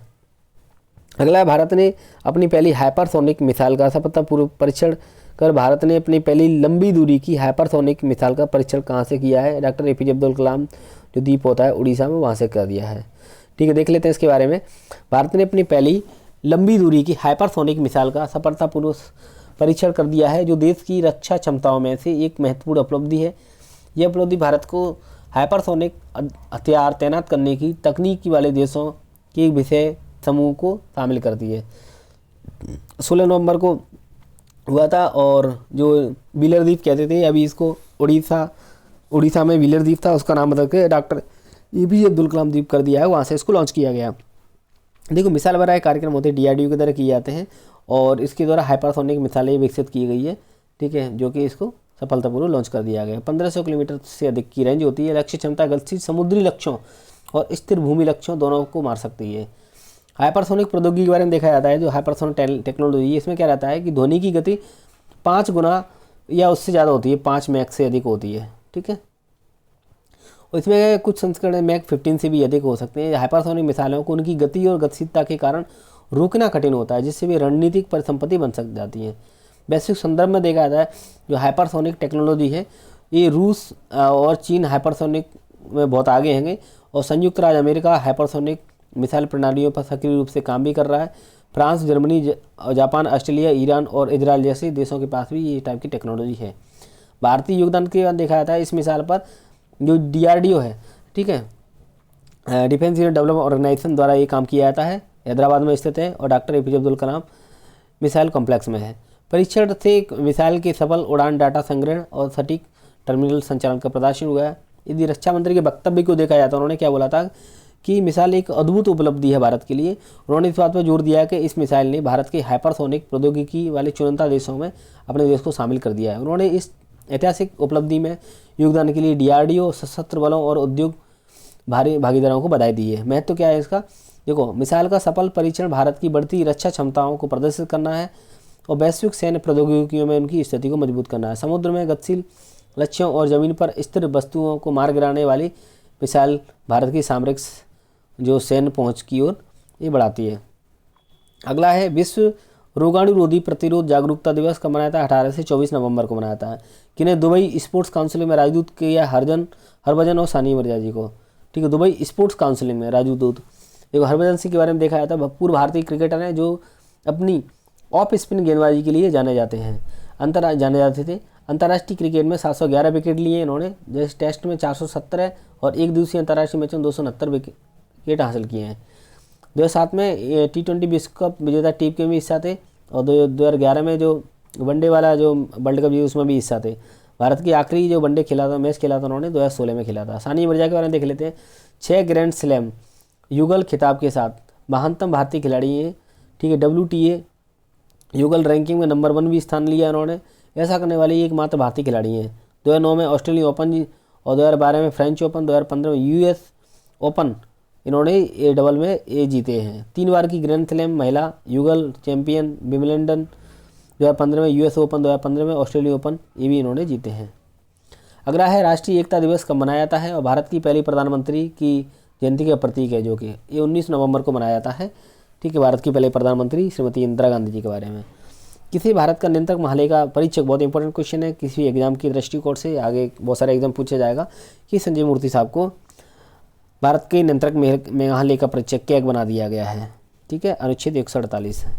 अगला है, भारत ने अपनी पहली हाइपरसोनिक मिसाइल का सफलतापूर्वक परीक्षण कर भारत ने अपनी पहली लंबी दूरी की हाइपरसोनिक मिसाइल का परीक्षण कहाँ से किया है? डॉक्टर APJ अब्दुल कलाम जो द्वीप होता है उड़ीसा में, वहाँ से कर दिया है, ठीक है। देख लेते हैं इसके बारे में। भारत ने अपनी पहली लंबी दूरी की हाइपरसोनिक मिसाइल का सफलतापूर्वक परीक्षण कर दिया है, जो देश की रक्षा क्षमताओं में से एक महत्वपूर्ण उपलब्धि है। यह उपलब्धि भारत को हाइपरसोनिक हथियार तैनात करने की तकनीक वाले देशों के विषय समूह को शामिल करती है। 16 नवंबर को हुआ था, और जो व्हीलर द्वीप कहते थे, अभी इसको उड़ीसा में व्हीलर द्वीप था, उसका नाम बदल के डॉक्टर APJ अब्दुल कलाम द्वीप कर दिया है, वहाँ से इसको लॉन्च किया गया। देखो, मिसाइल बनाए कार्यक्रम होते हैं DRDO के द्वारा किए जाते हैं, और इसके द्वारा हाइपरसोनिक मिसाइलें विकसित की गई है, ठीक है, जो कि इसको सफलतापूर्वक लॉन्च कर दिया गया। 1500 किलोमीटर से अधिक की रेंज होती है। लक्ष्य क्षमता गतिशील समुद्री लक्ष्यों और स्थिर भूमि लक्ष्यों दोनों को मार सकती है। हाइपरसोनिक प्रौद्योगिकी के बारे में देखा जाता है, जो हाइपरसोनिक टेक्नोलॉजी, इसमें क्या रहता है कि ध्वनि की गति 5 गुना या उससे ज़्यादा होती है, 5 मैक से अधिक होती है, ठीक है। और इसमें कुछ संस्करण मैक 15 से भी अधिक हो सकते हैं। हाइपरसोनिक मिसाइलों को उनकी गति और गतिशीलता के कारण रोकना कठिन होता है, जिससे वे रणनीतिक परिसंपत्ति बन सक जाती हैं। वैश्विक संदर्भ में देखा जाता है, जो हाइपरसोनिक टेक्नोलॉजी है, ये रूस और चीन हाइपरसोनिक में बहुत आगे हैं, और संयुक्त राज्य अमेरिका हाइपरसोनिक मिसाइल प्रणालियों पर सक्रिय रूप से काम भी कर रहा है। France, Germany, Japan, Australia, Iran और इजराइल जैसे देशों के पास भी ये टाइप की टेक्नोलॉजी है। भारतीय योगदान के बाद देखा जाता है, इस मिसाइल पर जो DRDO है, ठीक है, डिफेंस डेवलपमेंट ऑर्गेनाइजेशन द्वारा ये काम किया जाता है, हैदराबाद में स्थित है, और doctor APJ Abdul Kalam missile complex में है। परीक्षण से मिसाइल के सफल उड़ान, डाटा संग्रहण और सटीक टर्मिनल संचालन का प्रदर्शन हुआ है। यदि रक्षा मंत्री के वक्तव्य को देखा जाता है, उन्होंने क्या बोला था कि मिसाइल एक अद्भुत उपलब्धि है भारत के लिए। उन्होंने इस बात पर जोर दिया कि इस मिसाइल ने भारत के हाइपरसोनिक प्रौद्योगिकी वाले चुनिंदा देशों में अपने देश को शामिल कर दिया है। उन्होंने इस ऐतिहासिक उपलब्धि में योगदान के लिए DRDO, सशस्त्र बलों और उद्योग भागीदारों को बधाई दी है। महत्व क्या है इसका? देखो, मिसाइल का सफल परीक्षण भारत की बढ़ती रक्षा क्षमताओं को प्रदर्शित करना है, और वैश्विक सैन्य प्रौद्योगिकियों में उनकी स्थिति को मजबूत करना है। समुद्र में गतिशील लक्ष्यों और जमीन पर स्थिर वस्तुओं को मार गिराने वाली मिसाइल भारत की सामरिक जो सैन्य पहुंच की ओर ये बढ़ाती है। अगला है, विश्व रोगाणुरोधी प्रतिरोध जागरूकता दिवस कब मनाया था? 18 से 24 नवंबर को मनाया था। किन्हें? दुबई स्पोर्ट्स काउंसिल में राजदूत किया हरभजन और सानिया मिर्जा जी को, ठीक है। दुबई स्पोर्ट्स काउंसिल में राजदूत। देखो, हरभजन सिंह के बारे में देखा जाता है, पूर्व भारतीय क्रिकेटर हैं जो अपनी ऑफ स्पिन गेंदबाजी के लिए जाने जाते थे। अंतर्राष्ट्रीय क्रिकेट में 711 विकेट लिए इन्होंने, जैसे टेस्ट में 470 है, और एक दिवसीय अंतर्राष्ट्रीय मैच में 269 विकेट हासिल किए हैं। 2007 में T20 विश्व कप विजेता टीम के भी हिस्सा थे, और 2011 में जो वनडे वाला जो वर्ल्ड कप जीता उसमें भी हिस्सा थे। भारत की आखिरी जो वनडे मैच खेला था उन्होंने 2016 में खेला था। सानिया मिर्जा के बारे में देख लेते हैं। 6 ग्रैंड स्लैम युगल खिताब के साथ महानतम भारतीय खिलाड़ी हैं, ठीक है। WTA युगल रैंकिंग में नंबर 1 भी स्थान लिया इन्होंने। ऐसा करने वाली एकमात्र भारतीय खिलाड़ी हैं। 2009 में ऑस्ट्रेलियन और 2012 में फ्रेंच ओपन, 2015 में यूएस ओपन इन्होंने ए डबल में ये जीते हैं। 3 बार की ग्रैंड स्लैम महिला युगल चैंपियन विंबलडन 2015 में, यूएस ओपन 2015 में, ऑस्ट्रेलिया ओपन ये भी इन्होंने जीते हैं। अगला है राष्ट्रीय एकता दिवस कब मनाया जाता है, और भारत की पहली प्रधानमंत्री की जयंती का प्रतीक है, जो कि ये 19 नवंबर को मनाया जाता है। ठीक है, भारत की पहले प्रधानमंत्री श्रीमती इंदिरा गांधी जी के बारे में। किसी भारत का नियंत्रक महालेखा परीक्षक, बहुत इंपॉर्टेंट क्वेश्चन है किसी एग्जाम की दृष्टिकोण से, आगे बहुत सारे एग्जाम पूछा जाएगा कि संजय मूर्ति साहब को भारत के नियंत्रक महालेखा परीक्षक कैग बना दिया गया है। ठीक है, अनुच्छेद 148 है।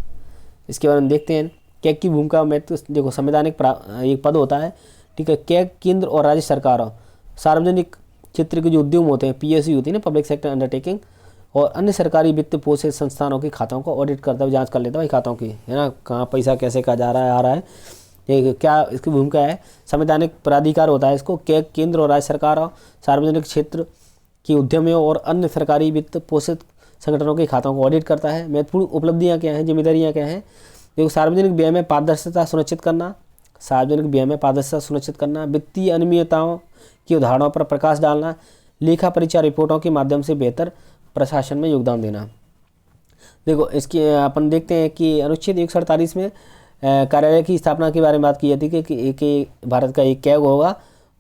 इसके बारे में देखते हैं कैग की भूमिका में। तो देखो, संवैधानिक एक पद होता है। ठीक है, कैग केंद्र और राज्य सरकारों, सार्वजनिक क्षेत्र के जो उद्यम होते हैं, पीएसयू होती है ना, पब्लिक सेक्टर अंडरटेकिंग, और अन्य सरकारी वित्त पोषित संस्थानों के खातों को ऑडिट करता है, जांच कर लेता है खातों की, है ना, कहाँ पैसा कैसे का जा रहा है, आ रहा है, ये क्या इसकी भूमिका है। संवैधानिक प्राधिकार होता है इसको। कैग केंद्र और राज्य सरकारों, सार्वजनिक क्षेत्र के उद्यमियों और अन्य सरकारी वित्त पोषित संगठनों के खातों को ऑडिट करता है। महत्वपूर्ण उपलब्धियाँ क्या हैं, जिम्मेदारियाँ क्या हैं। देखो, सार्वजनिक व्यय में पारदर्शिता सुनिश्चित करना, सार्वजनिक व्यय में पारदर्शिता सुनिश्चित करना, वित्तीय अनियमितताओं की उदाहरणों पर प्रकाश डालना, लेखा परीक्षा रिपोर्टों के माध्यम से बेहतर प्रशासन में योगदान देना। देखो, इसकी अपन देखते हैं कि अनुच्छेद 148 में कार्यालय की स्थापना के बारे में बात की जाती है कि भारत का एक कैग होगा।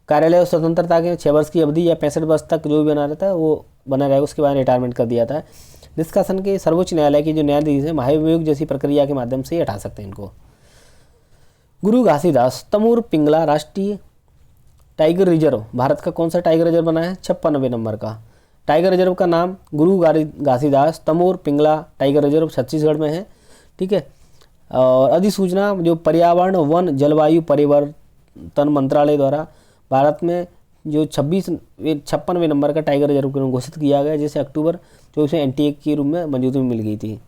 कार्यालय स्वतंत्रता के 6 वर्ष की अवधि या 65 वर्ष तक जो भी बना रहता है वो बना रहेगा, उसके बाद रिटायरमेंट कर दिया जाता है। निष्कासन के सर्वोच्च न्यायालय की जो न्यायाधीश है महाभियोग जैसी प्रक्रिया के माध्यम से हटा सकते हैं इनको। गुरु घासीदास तमोर पिंगला राष्ट्रीय टाइगर रिजर्व भारत का कौन सा टाइगर रिजर्व बना है, 56वें नंबर का। टाइगर रिजर्व का नाम गुरु घासीदास तमोर पिंगला टाइगर रिजर्व छत्तीसगढ़ में है। ठीक है, और अधिसूचना जो पर्यावरण वन जलवायु परिवर्तन मंत्रालय द्वारा भारत में जो 56वें नंबर का टाइगर रिजर्व घोषित किया गया, जिसे अक्टूबर 24 में एनटीए के रूप में मंजूरी मिल गई थी।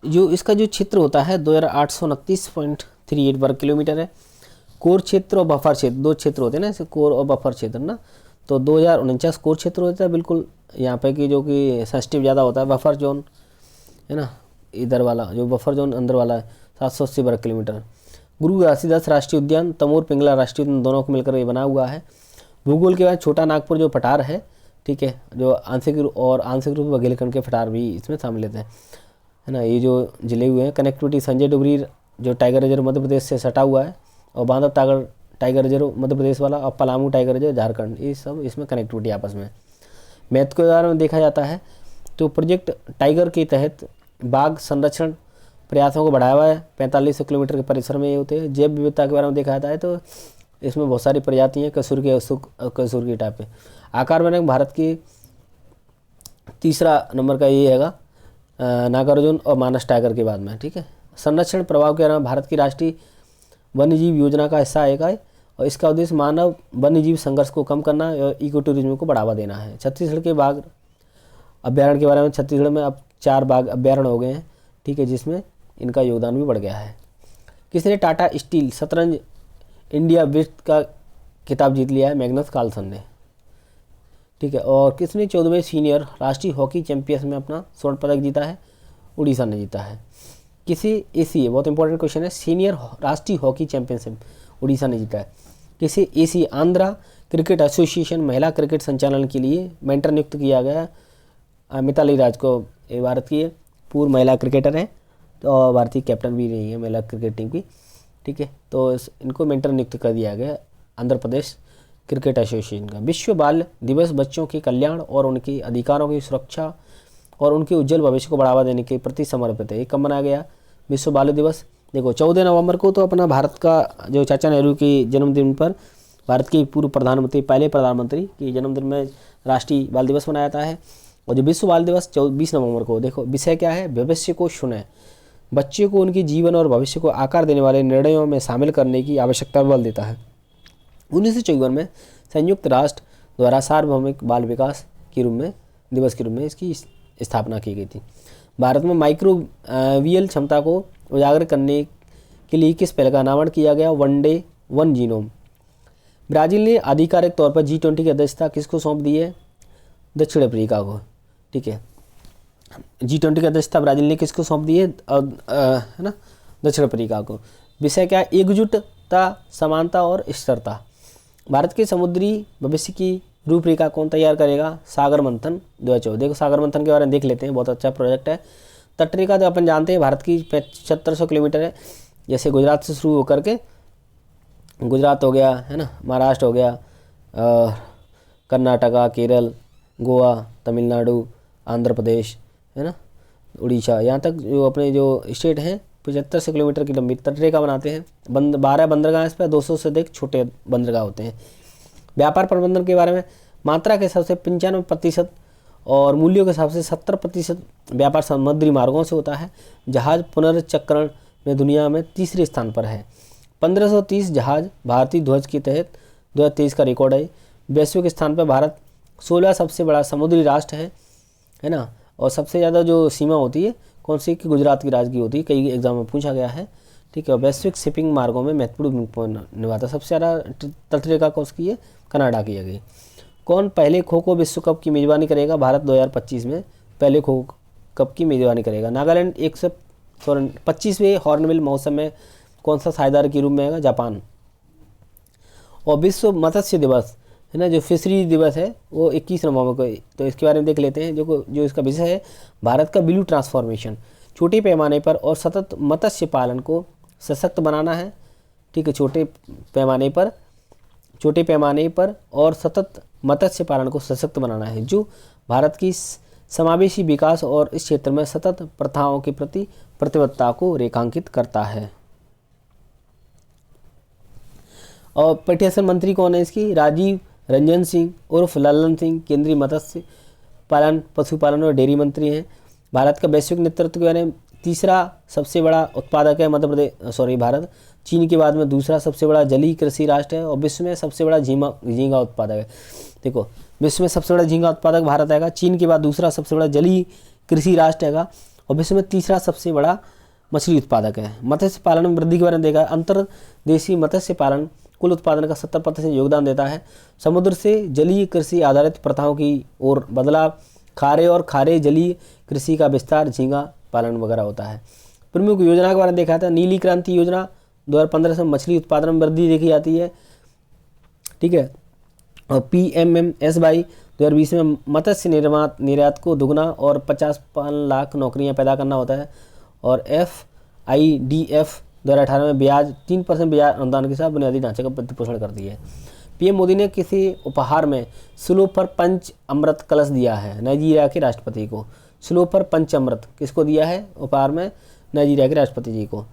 जो इसका जो क्षेत्र होता है 2829.38 वर्ग किलोमीटर है। कोर क्षेत्र और बफर क्षेत्र, 2 क्षेत्र होते हैं ना, जैसे कोर और बफर क्षेत्र ना, तो 2049 कोर क्षेत्र होता है बिल्कुल यहाँ पे कि जो कि सेंसिटिव ज़्यादा होता है। बफर जोन है ना, इधर वाला जो बफर जोन अंदर वाला है 780 वर्ग किलोमीटर। गुरु घासीदास राष्ट्रीय उद्यान, तमोर पिंगला राष्ट्रीय उद्यान, दोनों को मिलकर ये बना हुआ है। भूगोल के बाद छोटा नागपुर जो पठार है, ठीक है, जो आंशिक रूप में बघेलखंड के पठार भी इसमें शामिल होते हैं, है ना, ये जो जिले हुए हैं। कनेक्टिविटी, संजय डुबरी जो टाइगर रिजर्व मध्य प्रदेश से सटा हुआ है, और बांधव टाइगर रिजर्व मध्य प्रदेश वाला, और पलामू टाइगर रिजर्व झारखंड, ये सब इसमें कनेक्टिविटी आपस में। मैथ के बारे में देखा जाता है तो प्रोजेक्ट टाइगर के तहत बाघ संरक्षण प्रयासों को बढ़ावा है। 4500 किलोमीटर के परिसर में ये होते हैं। जैव विविधता के बारे में देखा जाता है तो इसमें बहुत सारी प्रजाति हैं, कसूर की टाइप पे। आकार में भारत की 3रा नंबर का ये हैगा नागार्जुन और मानस टाइगर के बाद में। ठीक है, संरक्षण प्रभाव के बारे में भारत की राष्ट्रीय वन्यजीव योजना का हिस्सा है, और इसका उद्देश्य मानव वन्यजीव संघर्ष को कम करना और इको टूरिज्म को बढ़ावा देना है। छत्तीसगढ़ के बाघ अभ्यारण्य के बारे में, छत्तीसगढ़ में अब 4 बाघ अभ्यारण्य हो गए हैं। ठीक है, जिसमें इनका योगदान भी बढ़ गया है। किसने टाटा स्टील शतरंज इंडिया बेस्ट का खिताब जीत लिया है, मैग्नस कार्लसन ने। ठीक है, और किसने 14वें सीनियर राष्ट्रीय हॉकी चैंपियन में अपना स्वर्ण पदक जीता है, उड़ीसा ने जीता है। किसी एसी, बहुत इंपॉर्टेंट क्वेश्चन है, सीनियर राष्ट्रीय हॉकी चैंपियनशिप उड़ीसा ने जीता है। किसी एसी आंध्रा क्रिकेट एसोसिएशन महिला क्रिकेट संचालन के लिए मेंटर नियुक्त किया गया मिताली राज को। ये भारत की पूर्व महिला क्रिकेटर हैं, तो भारतीय कैप्टन भी रही है महिला क्रिकेट टीम की। ठीक है, तो इनको मेंटर नियुक्त कर दिया गया आंध्र प्रदेश क्रिकेट एसोसिएशन का। विश्व बाल दिवस बच्चों के कल्याण और उनके अधिकारों की सुरक्षा और उनके उज्जवल भविष्य को बढ़ावा देने के प्रति समर्पित है। ये कब मनाया गया विश्व बाल दिवस? देखो 14 नवंबर को तो अपना भारत का जो चाचा नेहरू की जन्मदिन पर भारत के पूर्व प्रधानमंत्री, पहले प्रधानमंत्री के जन्मदिन में राष्ट्रीय बाल दिवस मनाया जाता है। और जो विश्व बाल दिवस 20 नवंबर को, देखो विषय क्या है, भविष्य को सुने, बच्चे को उनके जीवन और भविष्य को आकार देने वाले निर्णयों में शामिल करने की आवश्यकता पर बल देता है। 1954 में संयुक्त राष्ट्र द्वारा सार्वभौमिक बाल विकास के रूप में दिवस के रूप में इसकी स्थापना की गई थी। भारत में माइक्रोबियल क्षमता को उजागर करने के लिए किस पहल का अनावरण किया गया? One day one genome. Brazil ने आधिकारिक तौर पर G20 की अध्यक्षता किसको सौंप दी है? दक्षिण अफ्रीका को। ठीक है, G20 की अध्यक्षता ब्राज़ील ने किसको सौंप दी है? है ना, दक्षिण अफ्रीका को। विषय क्या है? एकजुटता, समानता और स्थिरता। भारत के समुद्री भविष्य की रूपरेखा कौन तैयार करेगा? सागर मंथन 2024। देखो सागर मंथन के बारे में देख लेते हैं, बहुत अच्छा प्रोजेक्ट है। तटरेखा तो अपन जानते हैं भारत की 7500 किलोमीटर है। जैसे गुजरात से शुरू होकर के, गुजरात हो गया, है ना, महाराष्ट्र हो गया, कर्नाटका, केरल, गोवा, तमिलनाडु, आंध्र प्रदेश, है ना, उड़ीसा, यहाँ तक जो अपने जो स्टेट हैं 7500 किलोमीटर की लंबी तटरेखा बनाते हैं। 12 बंदरगाह इस पर, 200 से अधिक छोटे बंदरगाह होते हैं। व्यापार प्रबंधन के बारे में, मात्रा के हिसाब से 95% और मूल्यों के हिसाब से 70% व्यापार समुद्री मार्गों से होता है। जहाज पुनर्चक्रण में दुनिया में तीसरे स्थान पर है। 1530 जहाज भारतीय ध्वज के तहत 2023 का रिकॉर्ड है। वैश्विक स्थान पर भारत 16 सबसे बड़ा समुद्री राष्ट्र है ना। और सबसे ज़्यादा जो सीमा होती है कौन सी की? गुजरात की राज्य की होती है, कई एग्जाम में पूछा गया है। ठीक है, वैश्विक शिपिंग मार्गों में महत्वपूर्ण भूमिका निभाता। सबसे ज़्यादा तटरेखा कौन सी है? कनाडा की है गई। कौन पहले खो खो विश्व कप की मेज़बानी करेगा? भारत 2025 में पहले खो कप की मेज़बानी करेगा। नागालैंड 125वें हॉर्नबिल महोत्सव में कौन सा साझेदार के रूप में आएगा? जापान। और विश्व मत्स्य दिवस है ना, जो फिशरी दिवस है वो 21 नवंबर को। तो इसके बारे में देख लेते हैं। जो इसका विषय है भारत का ब्लू ट्रांसफॉर्मेशन। छोटे पैमाने पर और सतत मत्स्य पालन को सशक्त बनाना है। ठीक है, छोटे पैमाने पर और सतत मत्स्य पालन को सशक्त बनाना है, जो भारत की समावेशी विकास और इस क्षेत्र में सतत प्रथाओं के प्रति प्रतिबद्धता को रेखांकित करता है। और पटेशन मंत्री कौन है इसकी? राजीव रंजन सिंह उर्फ लल्लन सिंह केंद्रीय मत्स्य पालन, पशुपालन और डेयरी मंत्री हैं। भारत का वैश्विक नेतृत्व के बारे में, तीसरा सबसे बड़ा उत्पादक है भारत। चीन के बाद में दूसरा सबसे बड़ा जलीय कृषि राष्ट्र है और विश्व में सबसे बड़ा झींगा उत्पादक है। देखो, विश्व में सबसे बड़ा झींगा उत्पादक भारत आएगा, चीन के बाद दूसरा सबसे बड़ा जलीय कृषि राष्ट्र आएगा और विश्व में तीसरा सबसे बड़ा मछली उत्पादक है। मत्स्य पालन में वृद्धि के बारे में देखा, अंतर्देशीय मत्स्य पालन कुल उत्पादन का 70% योगदान देता है। समुद्र से जलीय कृषि आधारित प्रथाओं की ओर बदलाव, खारे और खारे जलीय कृषि का विस्तार, झींगा पालन वगैरह होता है। प्रमुख योजना के बारे में देखा था, नीली क्रांति योजना 2015 से मछली उत्पादन में वृद्धि देखी जाती है। ठीक है, और PMMSY 2020 में मत्स्य निर्यात को दुगना और 55 लाख नौकरियां पैदा करना होता है। और FIDF 2018 में ब्याज 3% ब्याज अनुदान के साथ बुनियादी ढांचे का प्रतिपोषण करती है। PM मोदी ने किसी उपहार में स्लोफर पंच अमृत कलश दिया है नाइजीरिया के राष्ट्रपति को। स्लोफर पंच अमृत किसको दिया है उपहार में? नाइजीरिया के राष्ट्रपति जी को।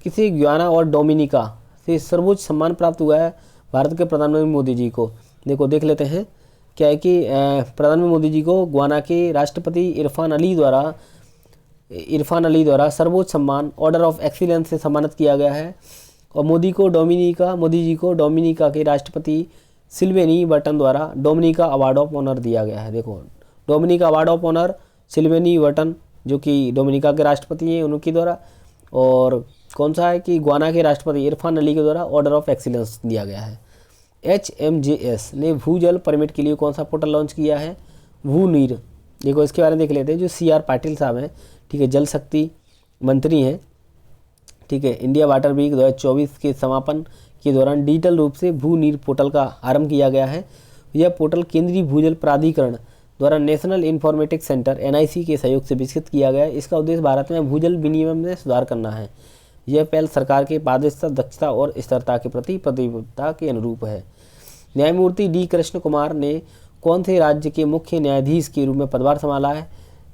किसी गुयाना और डोमिनिका से सर्वोच्च सम्मान प्राप्त हुआ है भारत के प्रधानमंत्री मोदी जी को। देख लेते हैं क्या है कि प्रधानमंत्री मोदी जी को गुयाना के राष्ट्रपति इरफान अली द्वारा सर्वोच्च सम्मान ऑर्डर ऑफ एक्सीलेंस से सम्मानित किया गया है। और मोदी जी को डोमिनिका के राष्ट्रपति सिल्वेनी वर्टन द्वारा डोमिनिका अवार्ड ऑफ ऑनर दिया गया है। देखो, Dominica award of honour Sylvanie Burton जो कि डोमिनिका के राष्ट्रपति हैं उनके द्वारा, और कौन सा है कि गुयाना के राष्ट्रपति इरफान अली के द्वारा ऑर्डर ऑफ एक्सीलेंस दिया गया है। HMJS ने भूजल परमिट के लिए कौन सा पोर्टल लॉन्च किया है? भूनीर। देखो, इसके बारे में देख लेते हैं। जो CR पाटिल साहब हैं, ठीक है, जल शक्ति मंत्री हैं, ठीक है, इंडिया वाटर वीक 2024 के समापन के दौरान डिजिटल रूप से भू नीर पोर्टल का आरंभ किया गया है। यह पोर्टल केंद्रीय भूजल प्राधिकरण द्वारा नेशनल इंफॉर्मेटिक्स सेंटर NIC के सहयोग से विकसित किया गया है। इसका उद्देश्य भारत में भूजल विनियमन में सुधार करना है। यह पहल सरकार के पारदर्शिता, दक्षता और स्थिरता के प्रति प्रतिबद्धता के अनुरूप है। न्यायमूर्ति D कृष्ण कुमार ने कौन से राज्य के मुख्य न्यायाधीश के रूप में पदभार संभाला है?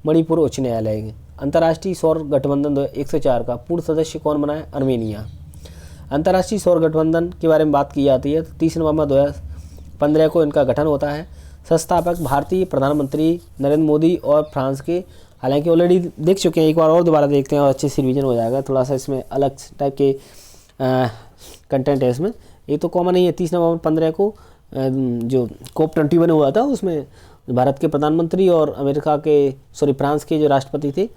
मणिपुर उच्च न्यायालय। अंतर्राष्ट्रीय सौर गठबंधन 104 का पूर्ण सदस्य कौन बना है? अर्मेनिया। अंतर्राष्ट्रीय सौर गठबंधन के बारे में बात की जाती है तो 30 नवंबर 2015 को इनका गठन होता है। संस्थापक भारतीय प्रधानमंत्री नरेंद्र मोदी और फ्रांस के, हालांकि ऑलरेडी देख चुके हैं, एक बार और दोबारा देखते हैं और अच्छे से रिवीजन हो जाएगा। थोड़ा सा इसमें अलग टाइप के कंटेंट है इसमें, ये तो कॉमन ही है। 30 नवंबर 2015 को जो COP21 हुआ था उसमें भारत के प्रधानमंत्री और फ्रांस के जो राष्ट्रपति थे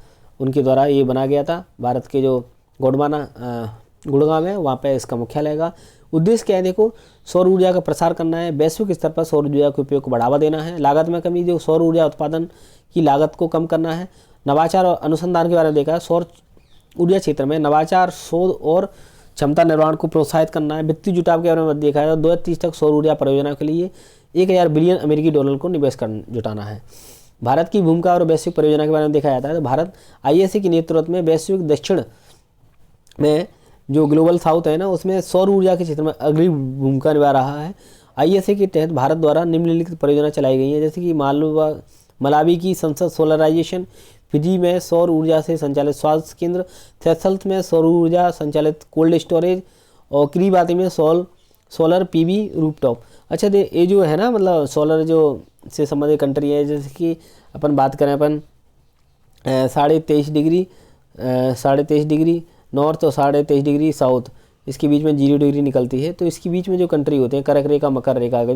उनके द्वारा ये बना गया था। भारत के जो गुड़गांव है वहाँ पे इसका मुख्यालय का। उद्देश्य क्या है? देखो, सौर ऊर्जा का प्रसार करना है, वैश्विक स्तर पर सौर ऊर्जा के उपयोग को बढ़ावा देना है, लागत में कमी, जो सौर ऊर्जा उत्पादन की लागत को कम करना है, नवाचार और अनुसंधान के बारे में देखा है। सौर ऊर्जा क्षेत्र में नवाचार, शोध और क्षमता निर्माण को प्रोत्साहित करना है। वित्तीय जुटाव के बारे में देखा है। 2030 तक सौर ऊर्जा परियोजना के लिए 1000 बिलियन अमेरिकी डॉलर को निवेश जुटाना है। भारत की भूमिका और वैश्विक परियोजना के बारे में देखा जाता है तो भारत ISA के नेतृत्व में वैश्विक दक्षिण में जो ग्लोबल साउथ है ना, उसमें सौर ऊर्जा के क्षेत्र में अग्रणी भूमिका निभा रहा है। ISA के तहत भारत द्वारा निम्नलिखित परियोजना चलाई गई हैं, जैसे कि मलावी की संसद सोलराइजेशन, फिजी में सौर ऊर्जा से संचालित स्वास्थ्य केंद्र, सेशल्स में सौर ऊर्जा संचालित कोल्ड स्टोरेज और किरीबाती में सोलर PV रूफटॉप। अच्छा, ये जो है ना, मतलब सोलर जो से संबंधित कंट्री है, जैसे कि अपन बात करें अपन 23.5 डिग्री नॉर्थ और 23.5 डिग्री साउथ, इसके बीच में 0 डिग्री निकलती है। तो इसके बीच में जो कंट्री होते हैं कर्क रेखा, मकर रेखा है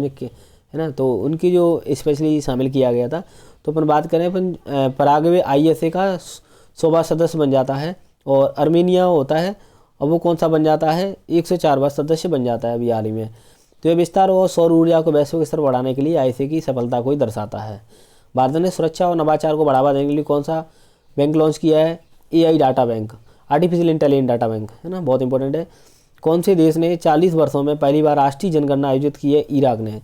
ना, तो उनकी जो स्पेशली शामिल किया गया था। तो अपन बात करें अपन पराग्वे ISA का 100वां सदस्य बन जाता है और अर्मेनिया होता है, और वो कौन सा बन जाता है, 104वां सदस्य बन जाता है अभी हाल ही में। तो ये विस्तार और सौर ऊर्जा को वैश्विक स्तर बढ़ाने के लिए ISA की सफलता को ही दर्शाता है। भारत ने सुरक्षा और नवाचार को बढ़ावा देने के लिए कौन सा बैंक लॉन्च किया है, AI data bank, artificial intelligence data bank, है ना, बहुत इंपॉर्टेंट है। कौन से देश ने 40 वर्षों में पहली बार राष्ट्रीय जनगणना आयोजित की है, इराक ने।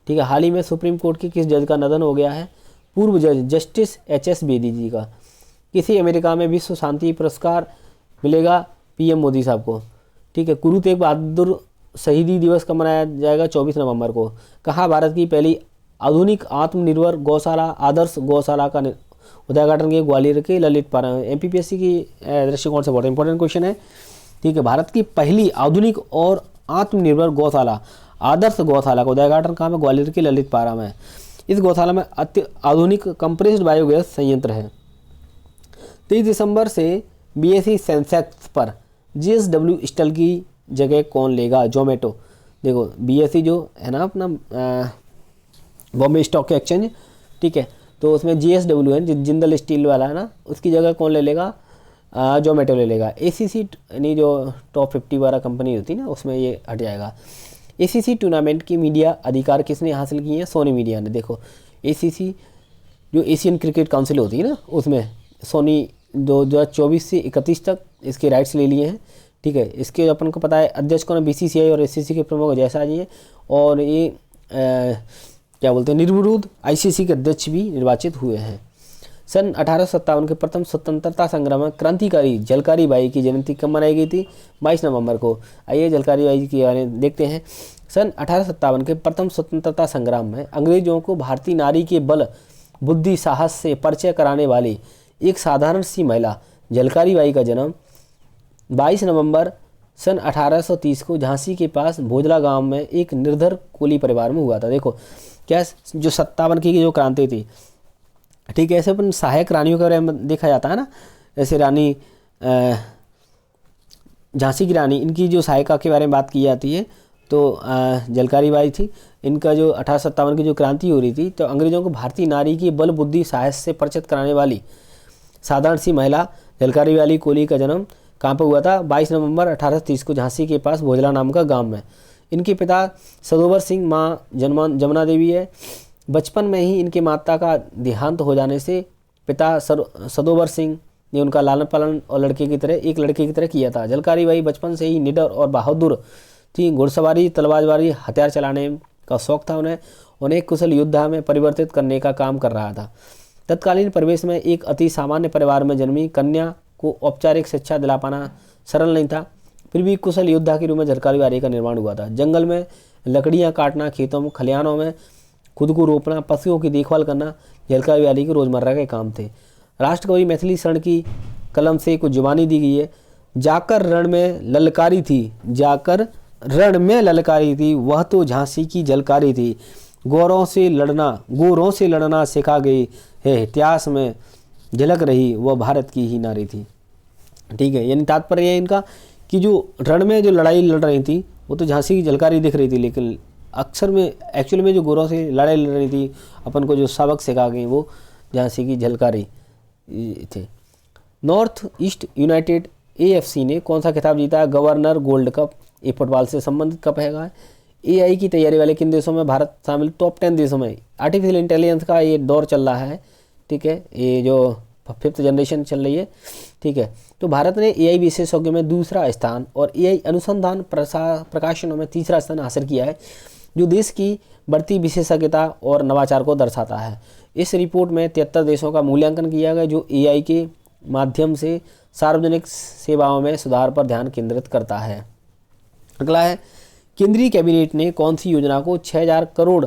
ठीक है, हाल ही में सुप्रीम कोर्ट के किस जज का निधन हो गया है, पूर्व जज जस्टिस HS बेदी जी का। किसी अमेरिका में विश्व शांति पुरस्कार मिलेगा PM मोदी साहब को। ठीक है, गुरु तेग बहादुर शहीदी दिवस कब मनाया जाएगा, 24 नवंबर को। कहाँ भारत की पहली आधुनिक आत्मनिर्भर गौशाला आदर्श गौशाला का उद्घाटन किया, ग्वालियर के ललित पारा। MPPSC की दृष्टिकोण से बहुत इंपॉर्टेंट क्वेश्चन है। ठीक है, भारत की पहली आधुनिक और आत्मनिर्भर गौशाला आदर्श गौशाला का उद्घाटन कहाँ में, ग्वालियर के ललित पारा में। इस गौशाला में आधुनिक कंप्रेस्ड बायोगैस संयंत्र है। 23 दिसंबर से BSE सेंसेक्स पर JSW स्टील की जगह कौन लेगा, जोमेटो। देखो BSE जो है ना अपना बॉम्बे स्टॉक एक्सचेंज, ठीक है, तो उसमें JSW है, जिंदल स्टील वाला है ना, उसकी जगह कौन ले लेगा, जोमेटो ले लेगा। ACC यानी जो टॉप 50 वाला कंपनी होती है ना, उसमें ये हट जाएगा। ACC टूर्नामेंट की मीडिया अधिकार किसने हासिल किए हैं, सोनी मीडिया ने। देखो ACC जो एशियन क्रिकेट काउंसिल होती है ना, उसमें सोनी 2024 से 31 तक इसके राइट्स ले लिए हैं। ठीक है, इसके अपन को पता है अध्यक्ष कौन है, BCCI और SCC के प्रमुख जयशाह जी हैं, और ये क्या बोलते हैं, निर्विरोध ICC के अध्यक्ष भी निर्वाचित हुए हैं। सन 1857 के प्रथम स्वतंत्रता संग्राम में क्रांतिकारी झलकारी बाई की जयंती कब मनाई गई थी, 22 नवंबर को। आइए झलकारी बाई के बारे में देखते हैं। सन 1857 के प्रथम स्वतंत्रता संग्राम में अंग्रेजों को भारतीय नारी के बल बुद्धि साहस से परिचय कराने वाली एक साधारण सी महिला झलकारी बाई का जन्म 22 नवंबर सन 1830 को झांसी के पास भोजला गांव में एक निर्धर कोली परिवार में हुआ था। देखो क्या जो 57 की जो क्रांति थी, ठीक है, ऐसे अपन सहायक रानियों के बारे में देखा जाता है ना, जैसे रानी झांसी की रानी, इनकी जो सहायिका के बारे में बात की जाती है तो झलकारी बाई थी। इनका जो 1857 की जो क्रांति हो रही थी, तो अंग्रेजों को भारतीय नारी की बल बुद्धि साहस से परिचित कराने वाली साधारण सी महिला झलकारी वाली कोली का जन्म कहाँ पर हुआ था, 22 नवंबर 1830 को झांसी के पास भोजला नाम का गांव में। इनके पिता सदोवर सिंह, माँ जमुना देवी है। बचपन में ही इनके माता का देहांत हो जाने से पिता सदोवर सिंह ने उनका लालन पालन और एक लड़के की तरह किया था। झलकारी बाई बचपन से ही निडर और बहादुर थी। घुड़सवारी, तलवारबाजी, हथियार चलाने का शौक था उन्हें कुशल योद्धा में परिवर्तित करने का काम कर रहा था। तत्कालीन परिवेश में एक अति सामान्य परिवार में जन्मी कन्या को औपचारिक शिक्षा दिला पाना सरल नहीं था। फिर भी कुशल योद्धा के रूप में झलकारी बाई का निर्माण हुआ था। जंगल में लकड़ियाँ काटना, खेतों में खलिहानों में खुद को रोपना, पशुओं की देखभाल करना झलकारी बाई के रोजमर्रा के काम थे। राष्ट्रकवि मैथिली शरण की कलम से कुछ जुबानी दी गई है। जाकर रण में ललकारी थी, वह तो झांसी की झलकारी थी। गोरों से लड़ना सिखा गई है, इतिहास में झलक रही वह भारत की ही नारी थी। ठीक है, यानी तात्पर्य है इनका कि जो रण में जो लड़ाई लड़ रही थी वो तो झांसी की झलकारी दिख रही थी, लेकिन अक्सर में एक्चुअल में जो गोरों से लड़ाई लड़ रही थी, अपन को जो सबक सिखा गई वो झांसी की झलकारी थे। नॉर्थ ईस्ट यूनाइटेड AFC ने कौन सा खिताब जीता है, गवर्नर गोल्ड कप। ये फुटबॉल से संबंधित कप है। AI की तैयारी वाले किन देशों में भारत शामिल, टॉप 10 देशों में। आर्टिफिशियल इंटेलिजेंस का ये दौर चल रहा है। ठीक है, ये जो 5th जनरेशन चल रही है, ठीक है। तो भारत ने AI विशेषज्ञों में दूसरा स्थान और AI अनुसंधान प्रकाशनों में तीसरा स्थान हासिल किया है, जो देश की बढ़ती विशेषज्ञता और नवाचार को दर्शाता है। इस रिपोर्ट में 73 देशों का मूल्यांकन किया गया जो AI के माध्यम से सार्वजनिक सेवाओं में सुधार पर ध्यान केंद्रित करता है। अगला है, केंद्रीय कैबिनेट ने कौन सी योजना को 6000 करोड़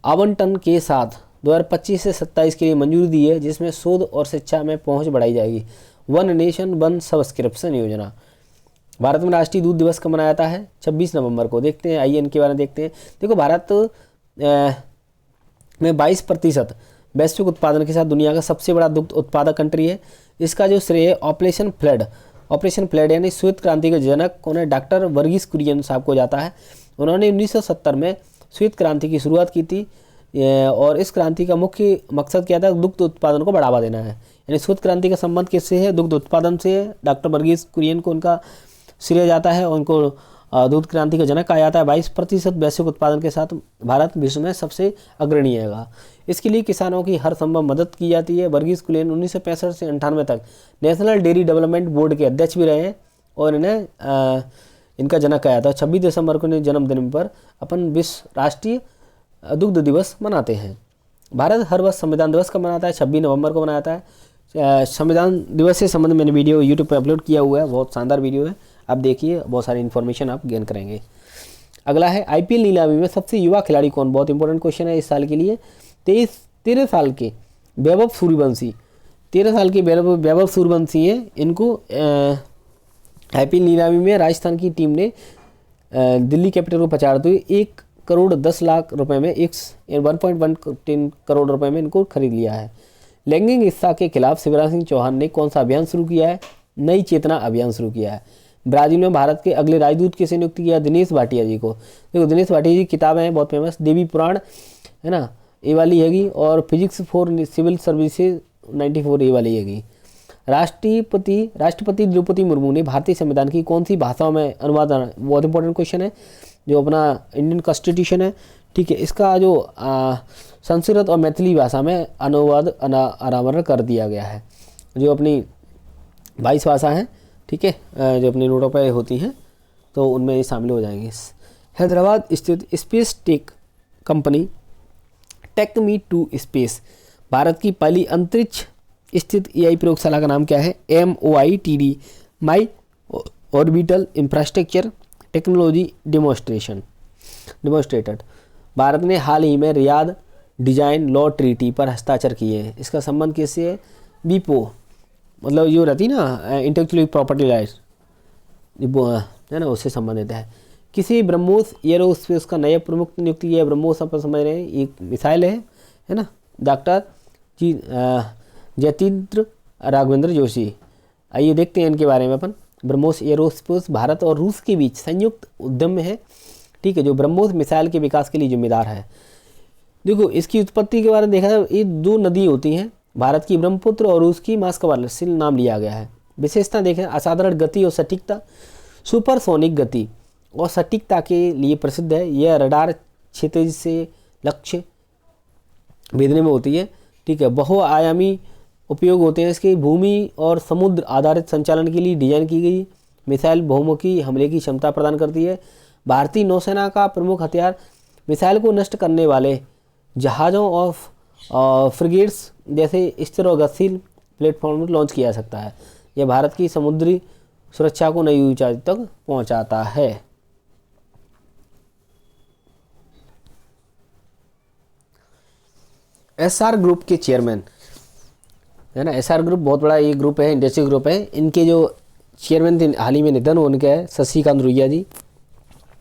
आवंटन के साथ 2025 से 27 के लिए मंजूरी दी है, जिसमें शोध और शिक्षा में पहुंच बढ़ाई जाएगी। वन नेशन वन सब्सक्रिप्शन योजना। भारत में राष्ट्रीय दूध दिवस कब मनाया जाता है? 26 नवंबर को। देखते हैं, आइए इनके बारे में देखते हैं। देखो, भारत में 22% वैश्विक उत्पादन के साथ दुनिया का सबसे बड़ा दुग्ध उत्पादक कंट्री है। इसका जो श्रेय है ऑपरेशन फ्लड यानी श्वेत क्रांति के जनक कौन है? डॉक्टर वर्गीस कुरियन साहब को जाता है। उन्होंने 1970 में श्वेत क्रांति की शुरुआत की थी और इस क्रांति का मुख्य मकसद क्या था? दुग्ध उत्पादन को बढ़ावा देना है। यानी श्वेत क्रांति का संबंध किससे है? दुग्ध उत्पादन से है। डॉक्टर वर्गीस कुरियन को उनका श्रेय जाता है, उनको दूध क्रांति का जनक कहा जाता है। 22% वैश्विक उत्पादन के साथ भारत विश्व में सबसे अग्रणी है। इसके लिए किसानों की हर संभव मदद की जाती है। वर्गीस कुरियन 1965 से 98 तक नेशनल डेयरी डेवलपमेंट बोर्ड के अध्यक्ष भी रहे हैं और इन्हें इनका जनक कहा जाता है। 26 दिसंबर को इन्हें जन्मदिन पर अपन विश्व राष्ट्रीय दुग्ध दिवस मनाते हैं। भारत हर वर्ष संविधान दिवस कब मनाता है? 26 नवंबर को मनाता है। संविधान दिवस से संबंध मैंने वीडियो यूट्यूब पर अपलोड किया हुआ है, बहुत शानदार वीडियो है, आप देखिए, बहुत सारी इन्फॉर्मेशन आप गेन करेंगे। अगला है, IPL नीलामी में सबसे युवा खिलाड़ी कौन? बहुत इंपॉर्टेंट क्वेश्चन है इस साल के लिए। 13 साल के वैभव सूर्यवंशी, 13 साल के वैभव सूर्यवंशी हैं। इनको IPL नीलामी में राजस्थान की टीम ने दिल्ली कैपिटल को पछाड़ते हुए 1 करोड़ 10 लाख रुपए में 1.1 करोड़ रुपए में इनको खरीद लिया है। लैंगिक हिंसा के खिलाफ शिवराज सिंह चौहान ने कौन सा अभियान शुरू किया है? नई चेतना अभियान शुरू किया है। ब्राजील में भारत के अगले राजदूत किसे नियुक्त किया? दिनेश भाटिया जी को। देखो, दिनेश भाटिया जी की किताबें हैं बहुत फेमस, देवी पुराण है ना, ये वाली हैगी, और फिजिक्स फॉर सिविल सर्विसेज 94 ये वाली हैगी। राष्ट्रपति द्रौपदी मुर्मू ने भारतीय संविधान की कौन सी भाषाओं में अनुवाद, बहुत इंपॉर्टेंट क्वेश्चन है, जो अपना इंडियन कॉन्स्टिट्यूशन है, ठीक है, इसका जो संस्कृत और मैथिली भाषा में अनुवाद अनावरण कर दिया गया है। जो अपनी 22 भाषा हैं, ठीक है, जो अपने नोटों पर होती हैं, तो उनमें ये शामिल हो जाएंगे। हैदराबाद स्थित स्पेस टेक कंपनी टेक-मी-टू-स्पेस भारत की पहली अंतरिक्ष स्थित AI प्रयोगशाला का नाम क्या है? MOITD my orbital infrastructure technology demonstrated. Bharat ने हाल ही में रियाद डिजाइन लॉ ट्रीटी पर हस्ताक्षर किए हैं। इसका संबंध किससे है? WIPO, मतलब जो रहती ना इंटेलेक्चुअल प्रॉपर्टी राइट्स है ना, उससे संबंधित है। किसी ब्रह्मोस एरोस्पेस का नया प्रमुख नियुक्ति किया है। ब्रह्मोस आप समझ रहे हैं, एक मिसाइल है ना। डॉक्टर जतीन्द्र राघवेंद्र जोशी। आइए देखते हैं इनके बारे में अपन। ब्रह्मोस एरोस्पेस भारत और रूस के बीच संयुक्त उद्यम में है, ठीक है, जो ब्रह्मोस मिसाइल के विकास के लिए जिम्मेदार है। देखो, इसकी उत्पत्ति के बारे में देखा जाए, ये 2 नदी होती हैं, भारत की ब्रह्मपुत्र और रूस की मास्कवाल से नाम लिया गया है। विशेषता देखें, असाधारण गति और सटीकता, सुपरसोनिक गति और सटीकता के लिए प्रसिद्ध है। यह रडार क्षितिज से लक्ष्य भेदने में होती है, ठीक है। बहुआयामी उपयोग होते हैं इसके। भूमि और समुद्र आधारित संचालन के लिए डिजाइन की गई मिसाइल बहुमुखी हमले की क्षमता प्रदान करती है। भारतीय नौसेना का प्रमुख हथियार मिसाइल को नष्ट करने वाले जहाज़ों और फ्रिगेट्स जैसे स्थिर और गतिशील प्लेटफॉर्म पर लॉन्च किया जा सकता है। यह भारत की समुद्री सुरक्षा को नई ऊंचाई तक पहुंचाता है। SR ग्रुप के चेयरमैन है ना, SR ग्रुप बहुत बड़ा ये ग्रुप है, इंडस्ट्री ग्रुप है। इनके जो चेयरमैन थे, हाल ही में निधन हो उनका है, शशिकांत रुइया जी।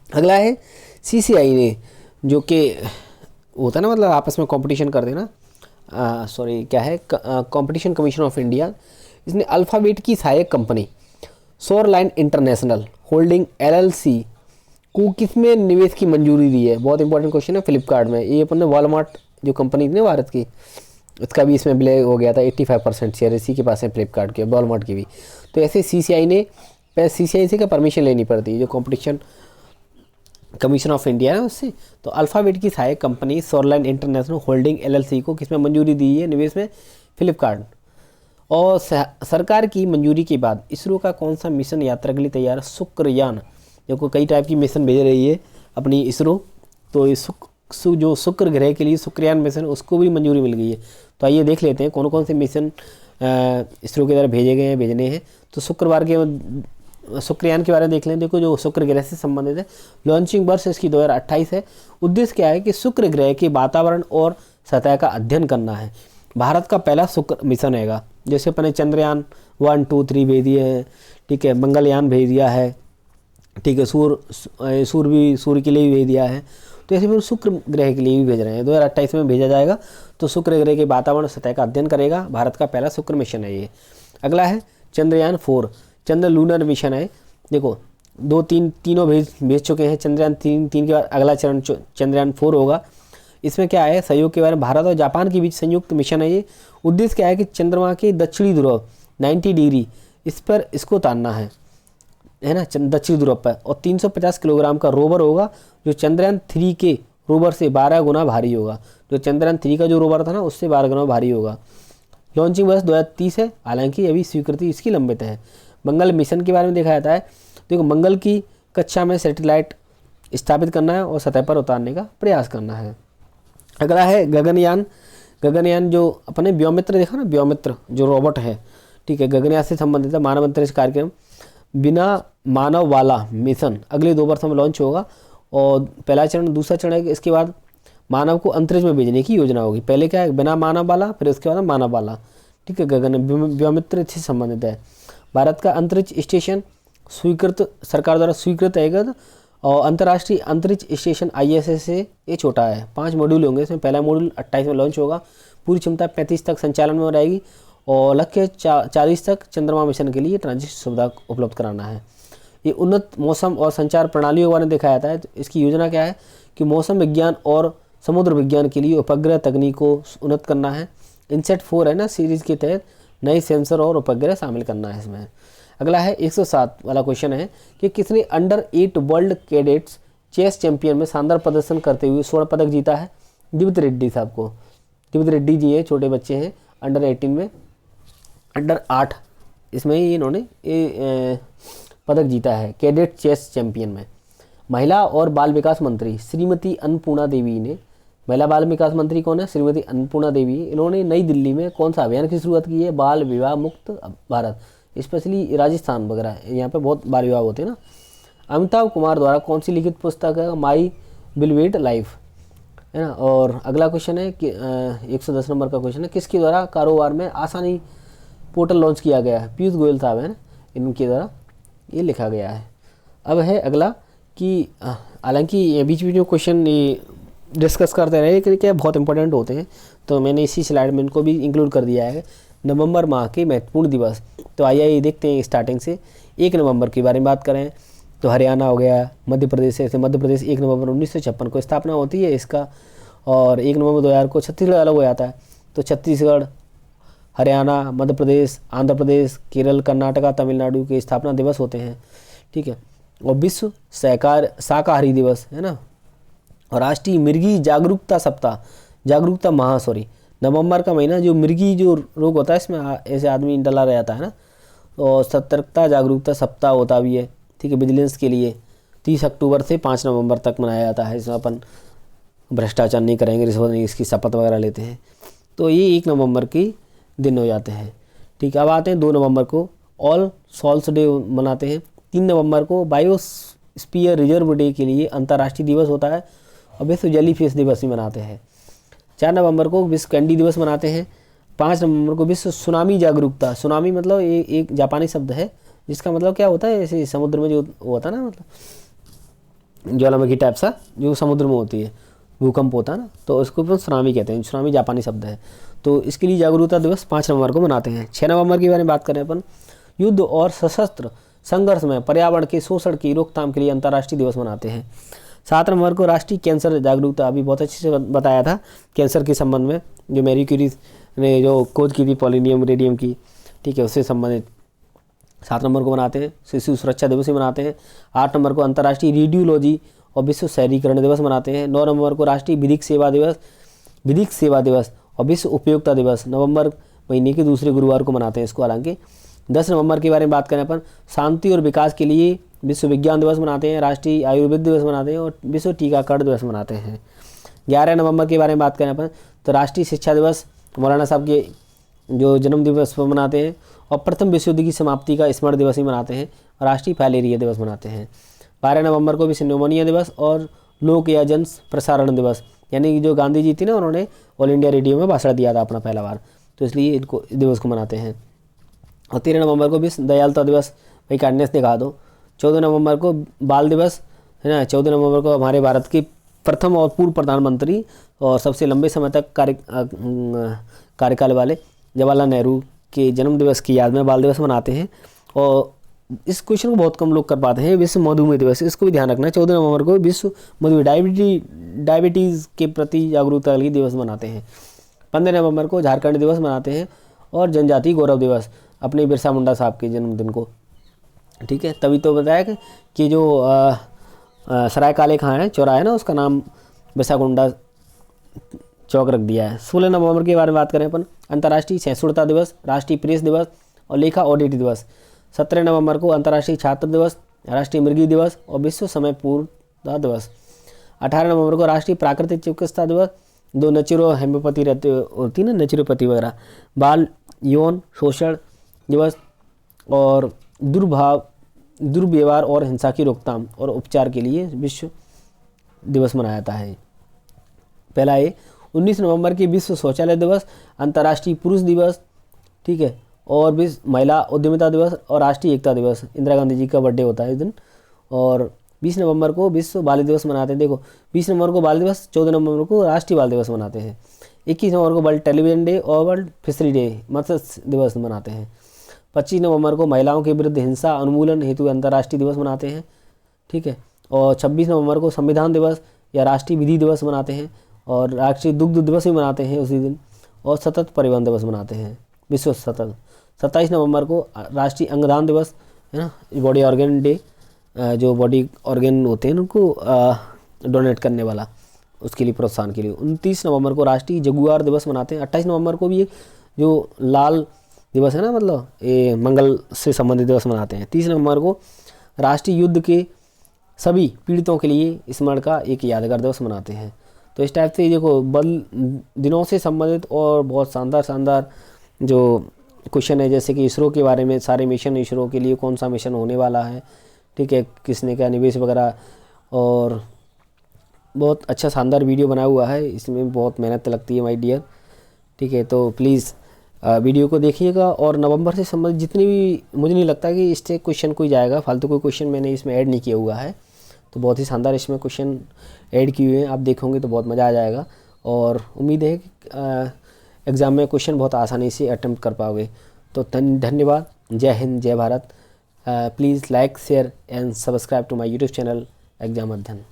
अगला है CCI ने, जो कि होता है ना, मतलब आपस में कंपटीशन कर देना, सॉरी क्या है, कंपटीशन कमीशन ऑफ इंडिया। इसने अल्फ़ाबेट की सहायक company shoreline international holding LLC को किसमें निवेश की मंजूरी दी है? बहुत इंपॉर्टेंट क्वेश्चन है। फ्लिपकार्ट में। ये अपन ने वॉलमार्ट जो कंपनी थी ना भारत की, उसका भी इसमें विलय हो गया था। 85% शेयर इसी के पास है, फ्लिपकार्ट के, वॉलमार्ट की भी। तो ऐसे CCI से क्या परमिशन लेनी पड़ती है, जो कॉम्पिटिशन कमीशन ऑफ इंडिया है उससे। तो अल्फ़ाबेट की सहायक company shoreline international holding LLC को किसमें मंजूरी दी है निवेश में? फ्लिपकार्ट। और सरकार की मंजूरी के बाद इसरो का कौन सा मिशन यात्रा के लिए तैयार है? शुक्रयान। देखो कई टाइप की मिशन भेज रही है अपनी इसरो, तो ये जो शुक्र ग्रह के लिए शुक्रयान मिशन उसको भी मंजूरी मिल गई है। तो आइए देख लेते हैं कौन कौन से मिशन इसरो के द्वारा भेजे गए हैं, भेजने हैं। तो शुक्रयान के बारे में देख लें। देखो जो शुक्र ग्रह से संबंधित है, लॉन्चिंग वर्ष इसकी 2028 है। उद्देश्य क्या है कि शुक्र ग्रह के वातावरण और सतह का अध्ययन करना है। भारत का पहला शुक्र मिशन हैगा। जैसे अपने चंद्रयान 1, 2, 3 भेज दिए हैं, ठीक है, मंगलयान भेज दिया है, ठीक है, सूर्य के लिए भी भेज दिया है। तो ऐसे फिर शुक्र ग्रह के लिए भी भेज रहे हैं, 2028 में भेजा जाएगा। तो शुक्र ग्रह के वातावरण सतह का अध्ययन करेगा, भारत का पहला शुक्र मिशन है ये। अगला है चंद्रयान 4, चंद्र लूनर मिशन है। देखो तीनों भेज चुके हैं। चंद्रयान 3 के बाद अगला चरण चंद्रयान 4 होगा। इसमें क्या है, सहयोग के बारे में भारत और जापान के बीच संयुक्त मिशन है ये। उद्देश्य क्या है कि चंद्रमा के दक्षिणी ध्रुव 90 डिग्री इस पर इसको उतारना है ना, दक्षिणी ध्रुव पर। और 350 किलोग्राम का रोवर होगा जो चंद्रयान 3 के रोवर से 12 गुना भारी होगा। जो चंद्रयान 3 का जो रोवर था ना उससे 12 गुना भारी होगा। लॉन्चिंग वर्ष 2030 है, हालांकि अभी स्वीकृति इसकी लंबित है। मंगल मिशन के बारे में देखा जाता है। देखो मंगल की कक्षा में सैटेलाइट स्थापित करना है और सतह पर उतारने का प्रयास करना है। अगला है गगनयान। गगनयान जो अपने व्योमित्र देखा ना, व्योमित्र जो रोबोट है, ठीक है, गगनयान से संबंधित है। मानव अंतरिक्ष कार्यक्रम बिना मानव वाला मिशन अगले 2 वर्षों में लॉन्च होगा। और पहला चरण, दूसरा चरण है कि इसके बाद मानव को अंतरिक्ष में भेजने की योजना होगी। पहले क्या है, बिना मानव वाला, फिर उसके बाद मानव वाला, ठीक है। गगन व्योमित्र से संबंधित है। भारत का अंतरिक्ष स्टेशन सरकार द्वारा स्वीकृत है। और अंतर्राष्ट्रीय अंतरिक्ष स्टेशन ISS से ये छोटा है। 5 मॉड्यूल होंगे इसमें। पहला मॉड्यूल 28 में लॉन्च होगा। पूरी क्षमता 35 तक संचालन में रहेगी और लक्ष्य 40 तक चंद्रमा मिशन के लिए ट्रांजिट सुविधा उपलब्ध कराना है। ये उन्नत मौसम और संचार प्रणालियों के बारे में देखा जाता है। तो इसकी योजना क्या है कि मौसम विज्ञान और समुद्र विज्ञान के लिए उपग्रह तकनीक को उन्नत करना है। इनसेट 4 है ना सीरीज के तहत नए सेंसर और उपग्रह शामिल करना है इसमें। अगला है 107 वाला क्वेश्चन है कि किसने under 8 world cadets chess champion में शानदार प्रदर्शन करते हुए स्वर्ण पदक जीता है? दिवित रेड्डी साहब को। दिवित रेड्डी जी है, छोटे बच्चे हैं, अंडर 18 में, अंडर 8 इसमें ही इन्होंने पदक जीता है कैडेट चेस चैंपियन में। महिला और बाल विकास मंत्री श्रीमती अन्नपूर्णा देवी ने, महिला बाल विकास मंत्री कौन है? श्रीमती अन्नपूर्णा देवी। इन्होंने नई दिल्ली में कौन सा अभियान की शुरुआत की है? बाल विवाह मुक्त भारत। स्पेशली राजस्थान वगैरह यहाँ पे बहुत बाल विवाह होते हैं ना। अमिताभ कुमार द्वारा कौन सी लिखित पुस्तक है? माई बिलवेड लाइफ, है ना। और अगला क्वेश्चन है कि 110 नंबर का क्वेश्चन है, किसके द्वारा कारोबार में आसानी पोर्टल लॉन्च किया गया है? पीयूष गोयल साहब है ना, इनके द्वारा ये लिखा गया है। अब है अगला कि हालांकि बीच बीच में क्वेश्चन डिस्कस करते रहे लेकिन क्या बहुत इंपॉर्टेंट होते हैं, तो मैंने इसी स्लाइड में इनको भी इंक्लूड कर दिया है। नवंबर माह के महत्वपूर्ण दिवस, तो आइए देखते हैं स्टार्टिंग से। 1 नवंबर के बारे में बात करें तो हरियाणा हो गया, मध्य प्रदेश, ऐसे मध्य प्रदेश 1 नवंबर 1956 को स्थापना होती है इसका। और 1 नवंबर 2000 को छत्तीसगढ़ अलग हो जाता है। तो छत्तीसगढ़, हरियाणा, मध्य प्रदेश, आंध्र प्रदेश, केरल, कर्नाटका, तमिलनाडु के स्थापना दिवस होते हैं, ठीक है। और विश्व शाकाहारी दिवस है ना। और राष्ट्रीय मिर्गी जागरूकता सप्ताह, जागरूकता माह, सॉरी, नवंबर का महीना जो मिर्गी जो रोग होता है इसमें ऐसे आदमी डला रहता है ना। और सतर्कता जागरूकता सप्ताह होता भी है, ठीक है, विजिलेंस के लिए। 30 अक्टूबर से 5 नवंबर तक मनाया जाता है। इसमें अपन भ्रष्टाचार नहीं करेंगे, रिश्वत नहीं, इसकी शपथ वगैरह लेते हैं। तो ये 1 नवंबर की दिन हो जाते हैं, ठीक है। अब आते हैं 2 नवंबर को ऑल सॉल्स डे मनाते हैं। 3 नवंबर को बायोस्फीयर रिजर्व डे के लिए अंतर्राष्ट्रीय दिवस होता है। और विश्व जेलीफिश दिवस भी मनाते हैं। 4 नवंबर को विश्व कैंडी दिवस मनाते हैं। 5 नवंबर को विश्व सुनामी जागरूकता, सुनामी मतलब एक जापानी शब्द है जिसका मतलब क्या होता है, ऐसे समुद्र में जो होता है ना, मतलब ज्वालामुखी टाइप सा जो समुद्र में होती है, भूकंप होता है ना, तो उसको अपन सुनामी कहते हैं। सुनामी जापानी शब्द है। तो इसके लिए जागरूकता दिवस 5 नवंबर को मनाते हैं। 6 नवंबर के बारे में बात करें अपन, युद्ध और सशस्त्र संघर्ष में पर्यावरण के शोषण की रोकथाम के लिए अंतर्राष्ट्रीय दिवस मनाते हैं। 7 नवंबर को राष्ट्रीय कैंसर जागरूकता, अभी बहुत अच्छे से बताया था कैंसर के संबंध में, जो मैरी क्यूरी ने जो खोज की थी पोलोनियम रेडियम की, ठीक है, उससे संबंधित 7 नवंबर को मनाते हैं। शिशु सुरक्षा दिवस ही मनाते हैं। 8 नवंबर को अंतर्राष्ट्रीय रेडियोलॉजी और विश्व शहरीकरण दिवस मनाते हैं। 9 नवंबर को राष्ट्रीय विधिक सेवा दिवस और विश्व उपयोगिता दिवस। नवंबर महीने के दूसरे गुरुवार को मनाते हैं इसको। हालांकि 10 नवंबर के बारे में बात करें अपन, शांति और विकास के लिए विश्व विज्ञान दिवस मनाते हैं, राष्ट्रीय आयुर्वेद दिवस मनाते हैं और विश्व टीकाकरण दिवस मनाते हैं। 11 नवंबर के बारे में बात करें अपन तो राष्ट्रीय शिक्षा दिवस, मौलाना साहब के जो जन्म दिवस पर मनाते हैं, और प्रथम विश्व युद्ध की समाप्ति का स्मरण दिवस ही मनाते हैं, राष्ट्रीय फाइलेरिया दिवस मनाते हैं। 12 नवंबर को विश्व न्यूमोनिया दिवस और लोक या जन प्रसारण दिवस, यानी कि जो गांधी जी थी ना, उन्होंने ऑल इंडिया रेडियो में भाषण दिया था अपना पहला बार, तो इसलिए इनको इस दिवस को मनाते हैं। और 13 नवंबर को विश्व दयालुता दिवस, भाई काइंडनेस दिखा दो। 14 नवंबर को बाल दिवस है ना। 14 नवंबर को हमारे भारत के प्रथम और पूर्व प्रधानमंत्री और सबसे लंबे समय तक कार्यकाल वाले जवाहरलाल नेहरू के जन्म दिवस की याद में बाल दिवस मनाते हैं। और इस क्वेश्चन को बहुत कम लोग कर पाते हैं, विश्व मधुमेह दिवस, इसको भी ध्यान रखना। 14 नवंबर को विश्व मधुमेह डायबिटीज़ के प्रति जागरूकता के लिए दिवस मनाते हैं। 15 नवंबर को झारखंड दिवस मनाते हैं और जनजाति गौरव दिवस, अपने बिरसा मुंडा साहब के जन्मदिन को। ठीक है, तभी तो बताया कि जो सराय काले खां है चौराहा है ना, उसका नाम बिरसा मुंडा चौक रख दिया है। 16 नवंबर के बारे में बात करें अपन, अंतर्राष्ट्रीय सहिष्णुता दिवस, राष्ट्रीय प्रेस दिवस और लेखा ऑडिट दिवस। 17 नवंबर को अंतर्राष्ट्रीय छात्र दिवस, राष्ट्रीय मृगी दिवस और विश्व समय पूर्णता दिवस। 18 नवंबर को राष्ट्रीय प्राकृतिक चिकित्सा दिवस, दो नेचुरो हेम्योपैथी रहती होती ना, नेचुरोपैथी वगैरह। बाल यौन शोषण दिवस और दुर्व्यवहार और हिंसा की रोकथाम और उपचार के लिए विश्व दिवस मनाया जाता है। पहला है 19 नवंबर की विश्व शौचालय दिवस, अंतर्राष्ट्रीय पुरुष दिवस, ठीक है, और विश्व महिला उद्यमिता दिवस और राष्ट्रीय एकता दिवस। इंदिरा गांधी जी का बर्थडे होता है इस दिन। और 20 नवंबर को विश्व बाल दिवस मनाते हैं। देखो 20 नवंबर को बाल दिवस, 14 नवंबर को राष्ट्रीय बाल दिवस मनाते हैं। 21 नवंबर को वर्ल्ड टेलीविजन डे और वर्ल्ड फिशरी डे, मत्स्य दिवस मनाते हैं। 25 नवंबर को महिलाओं के विरुद्ध हिंसा उन्मूलन हेतु अंतर्राष्ट्रीय दिवस मनाते हैं। ठीक है, और 26 नवंबर को संविधान दिवस या राष्ट्रीय विधि दिवस मनाते हैं और राष्ट्रीय दुग्ध दिवस भी मनाते हैं उसी दिन। और सतत परिवहन दिवस मनाते हैं, विश्व सतत। 27 नवंबर को राष्ट्रीय अंगदान दिवस है ना, बॉडी ऑर्गन डे, जो बॉडी ऑर्गन होते हैं उनको डोनेट करने वाला, उसके लिए प्रोत्साहन के लिए। 29 नवंबर को राष्ट्रीय जगुआर दिवस मनाते हैं। 28 नवंबर को भी एक जो लाल दिवस है ना, मतलब ये मंगल से संबंधित दिवस मनाते हैं। 30 नवंबर को राष्ट्रीय युद्ध के सभी पीड़ितों के लिए स्मरण का एक यादगार दिवस मनाते हैं। तो इस टाइप से देखो बल दिनों से संबंधित और बहुत शानदार जो क्वेश्चन है, जैसे कि इसरो के बारे में सारे मिशन, इसरो के लिए कौन सा मिशन होने वाला है, ठीक है, किसने क्या निवेश वगैरह, और बहुत अच्छा शानदार वीडियो बना हुआ है, इसमें बहुत मेहनत लगती है माय डियर। ठीक है, तो प्लीज़ वीडियो को देखिएगा। और नवंबर से संबंधित जितनी भी, मुझे नहीं लगता कि इससे क्वेश्चन कोई जाएगा, फालतू कोई क्वेश्चन मैंने इसमें ऐड नहीं किया हुआ है, तो बहुत ही शानदार इसमें क्वेश्चन ऐड किए हुए हैं, आप देखोगे तो बहुत मज़ा आ जाएगा। और उम्मीद है कि एग्ज़ाम में क्वेश्चन बहुत आसानी से अटेम्प्ट कर पाओगे। तो धन्यवाद, जय हिंद, जय Bharat. Please like, share and subscribe to my YouTube channel exam अध्ययन।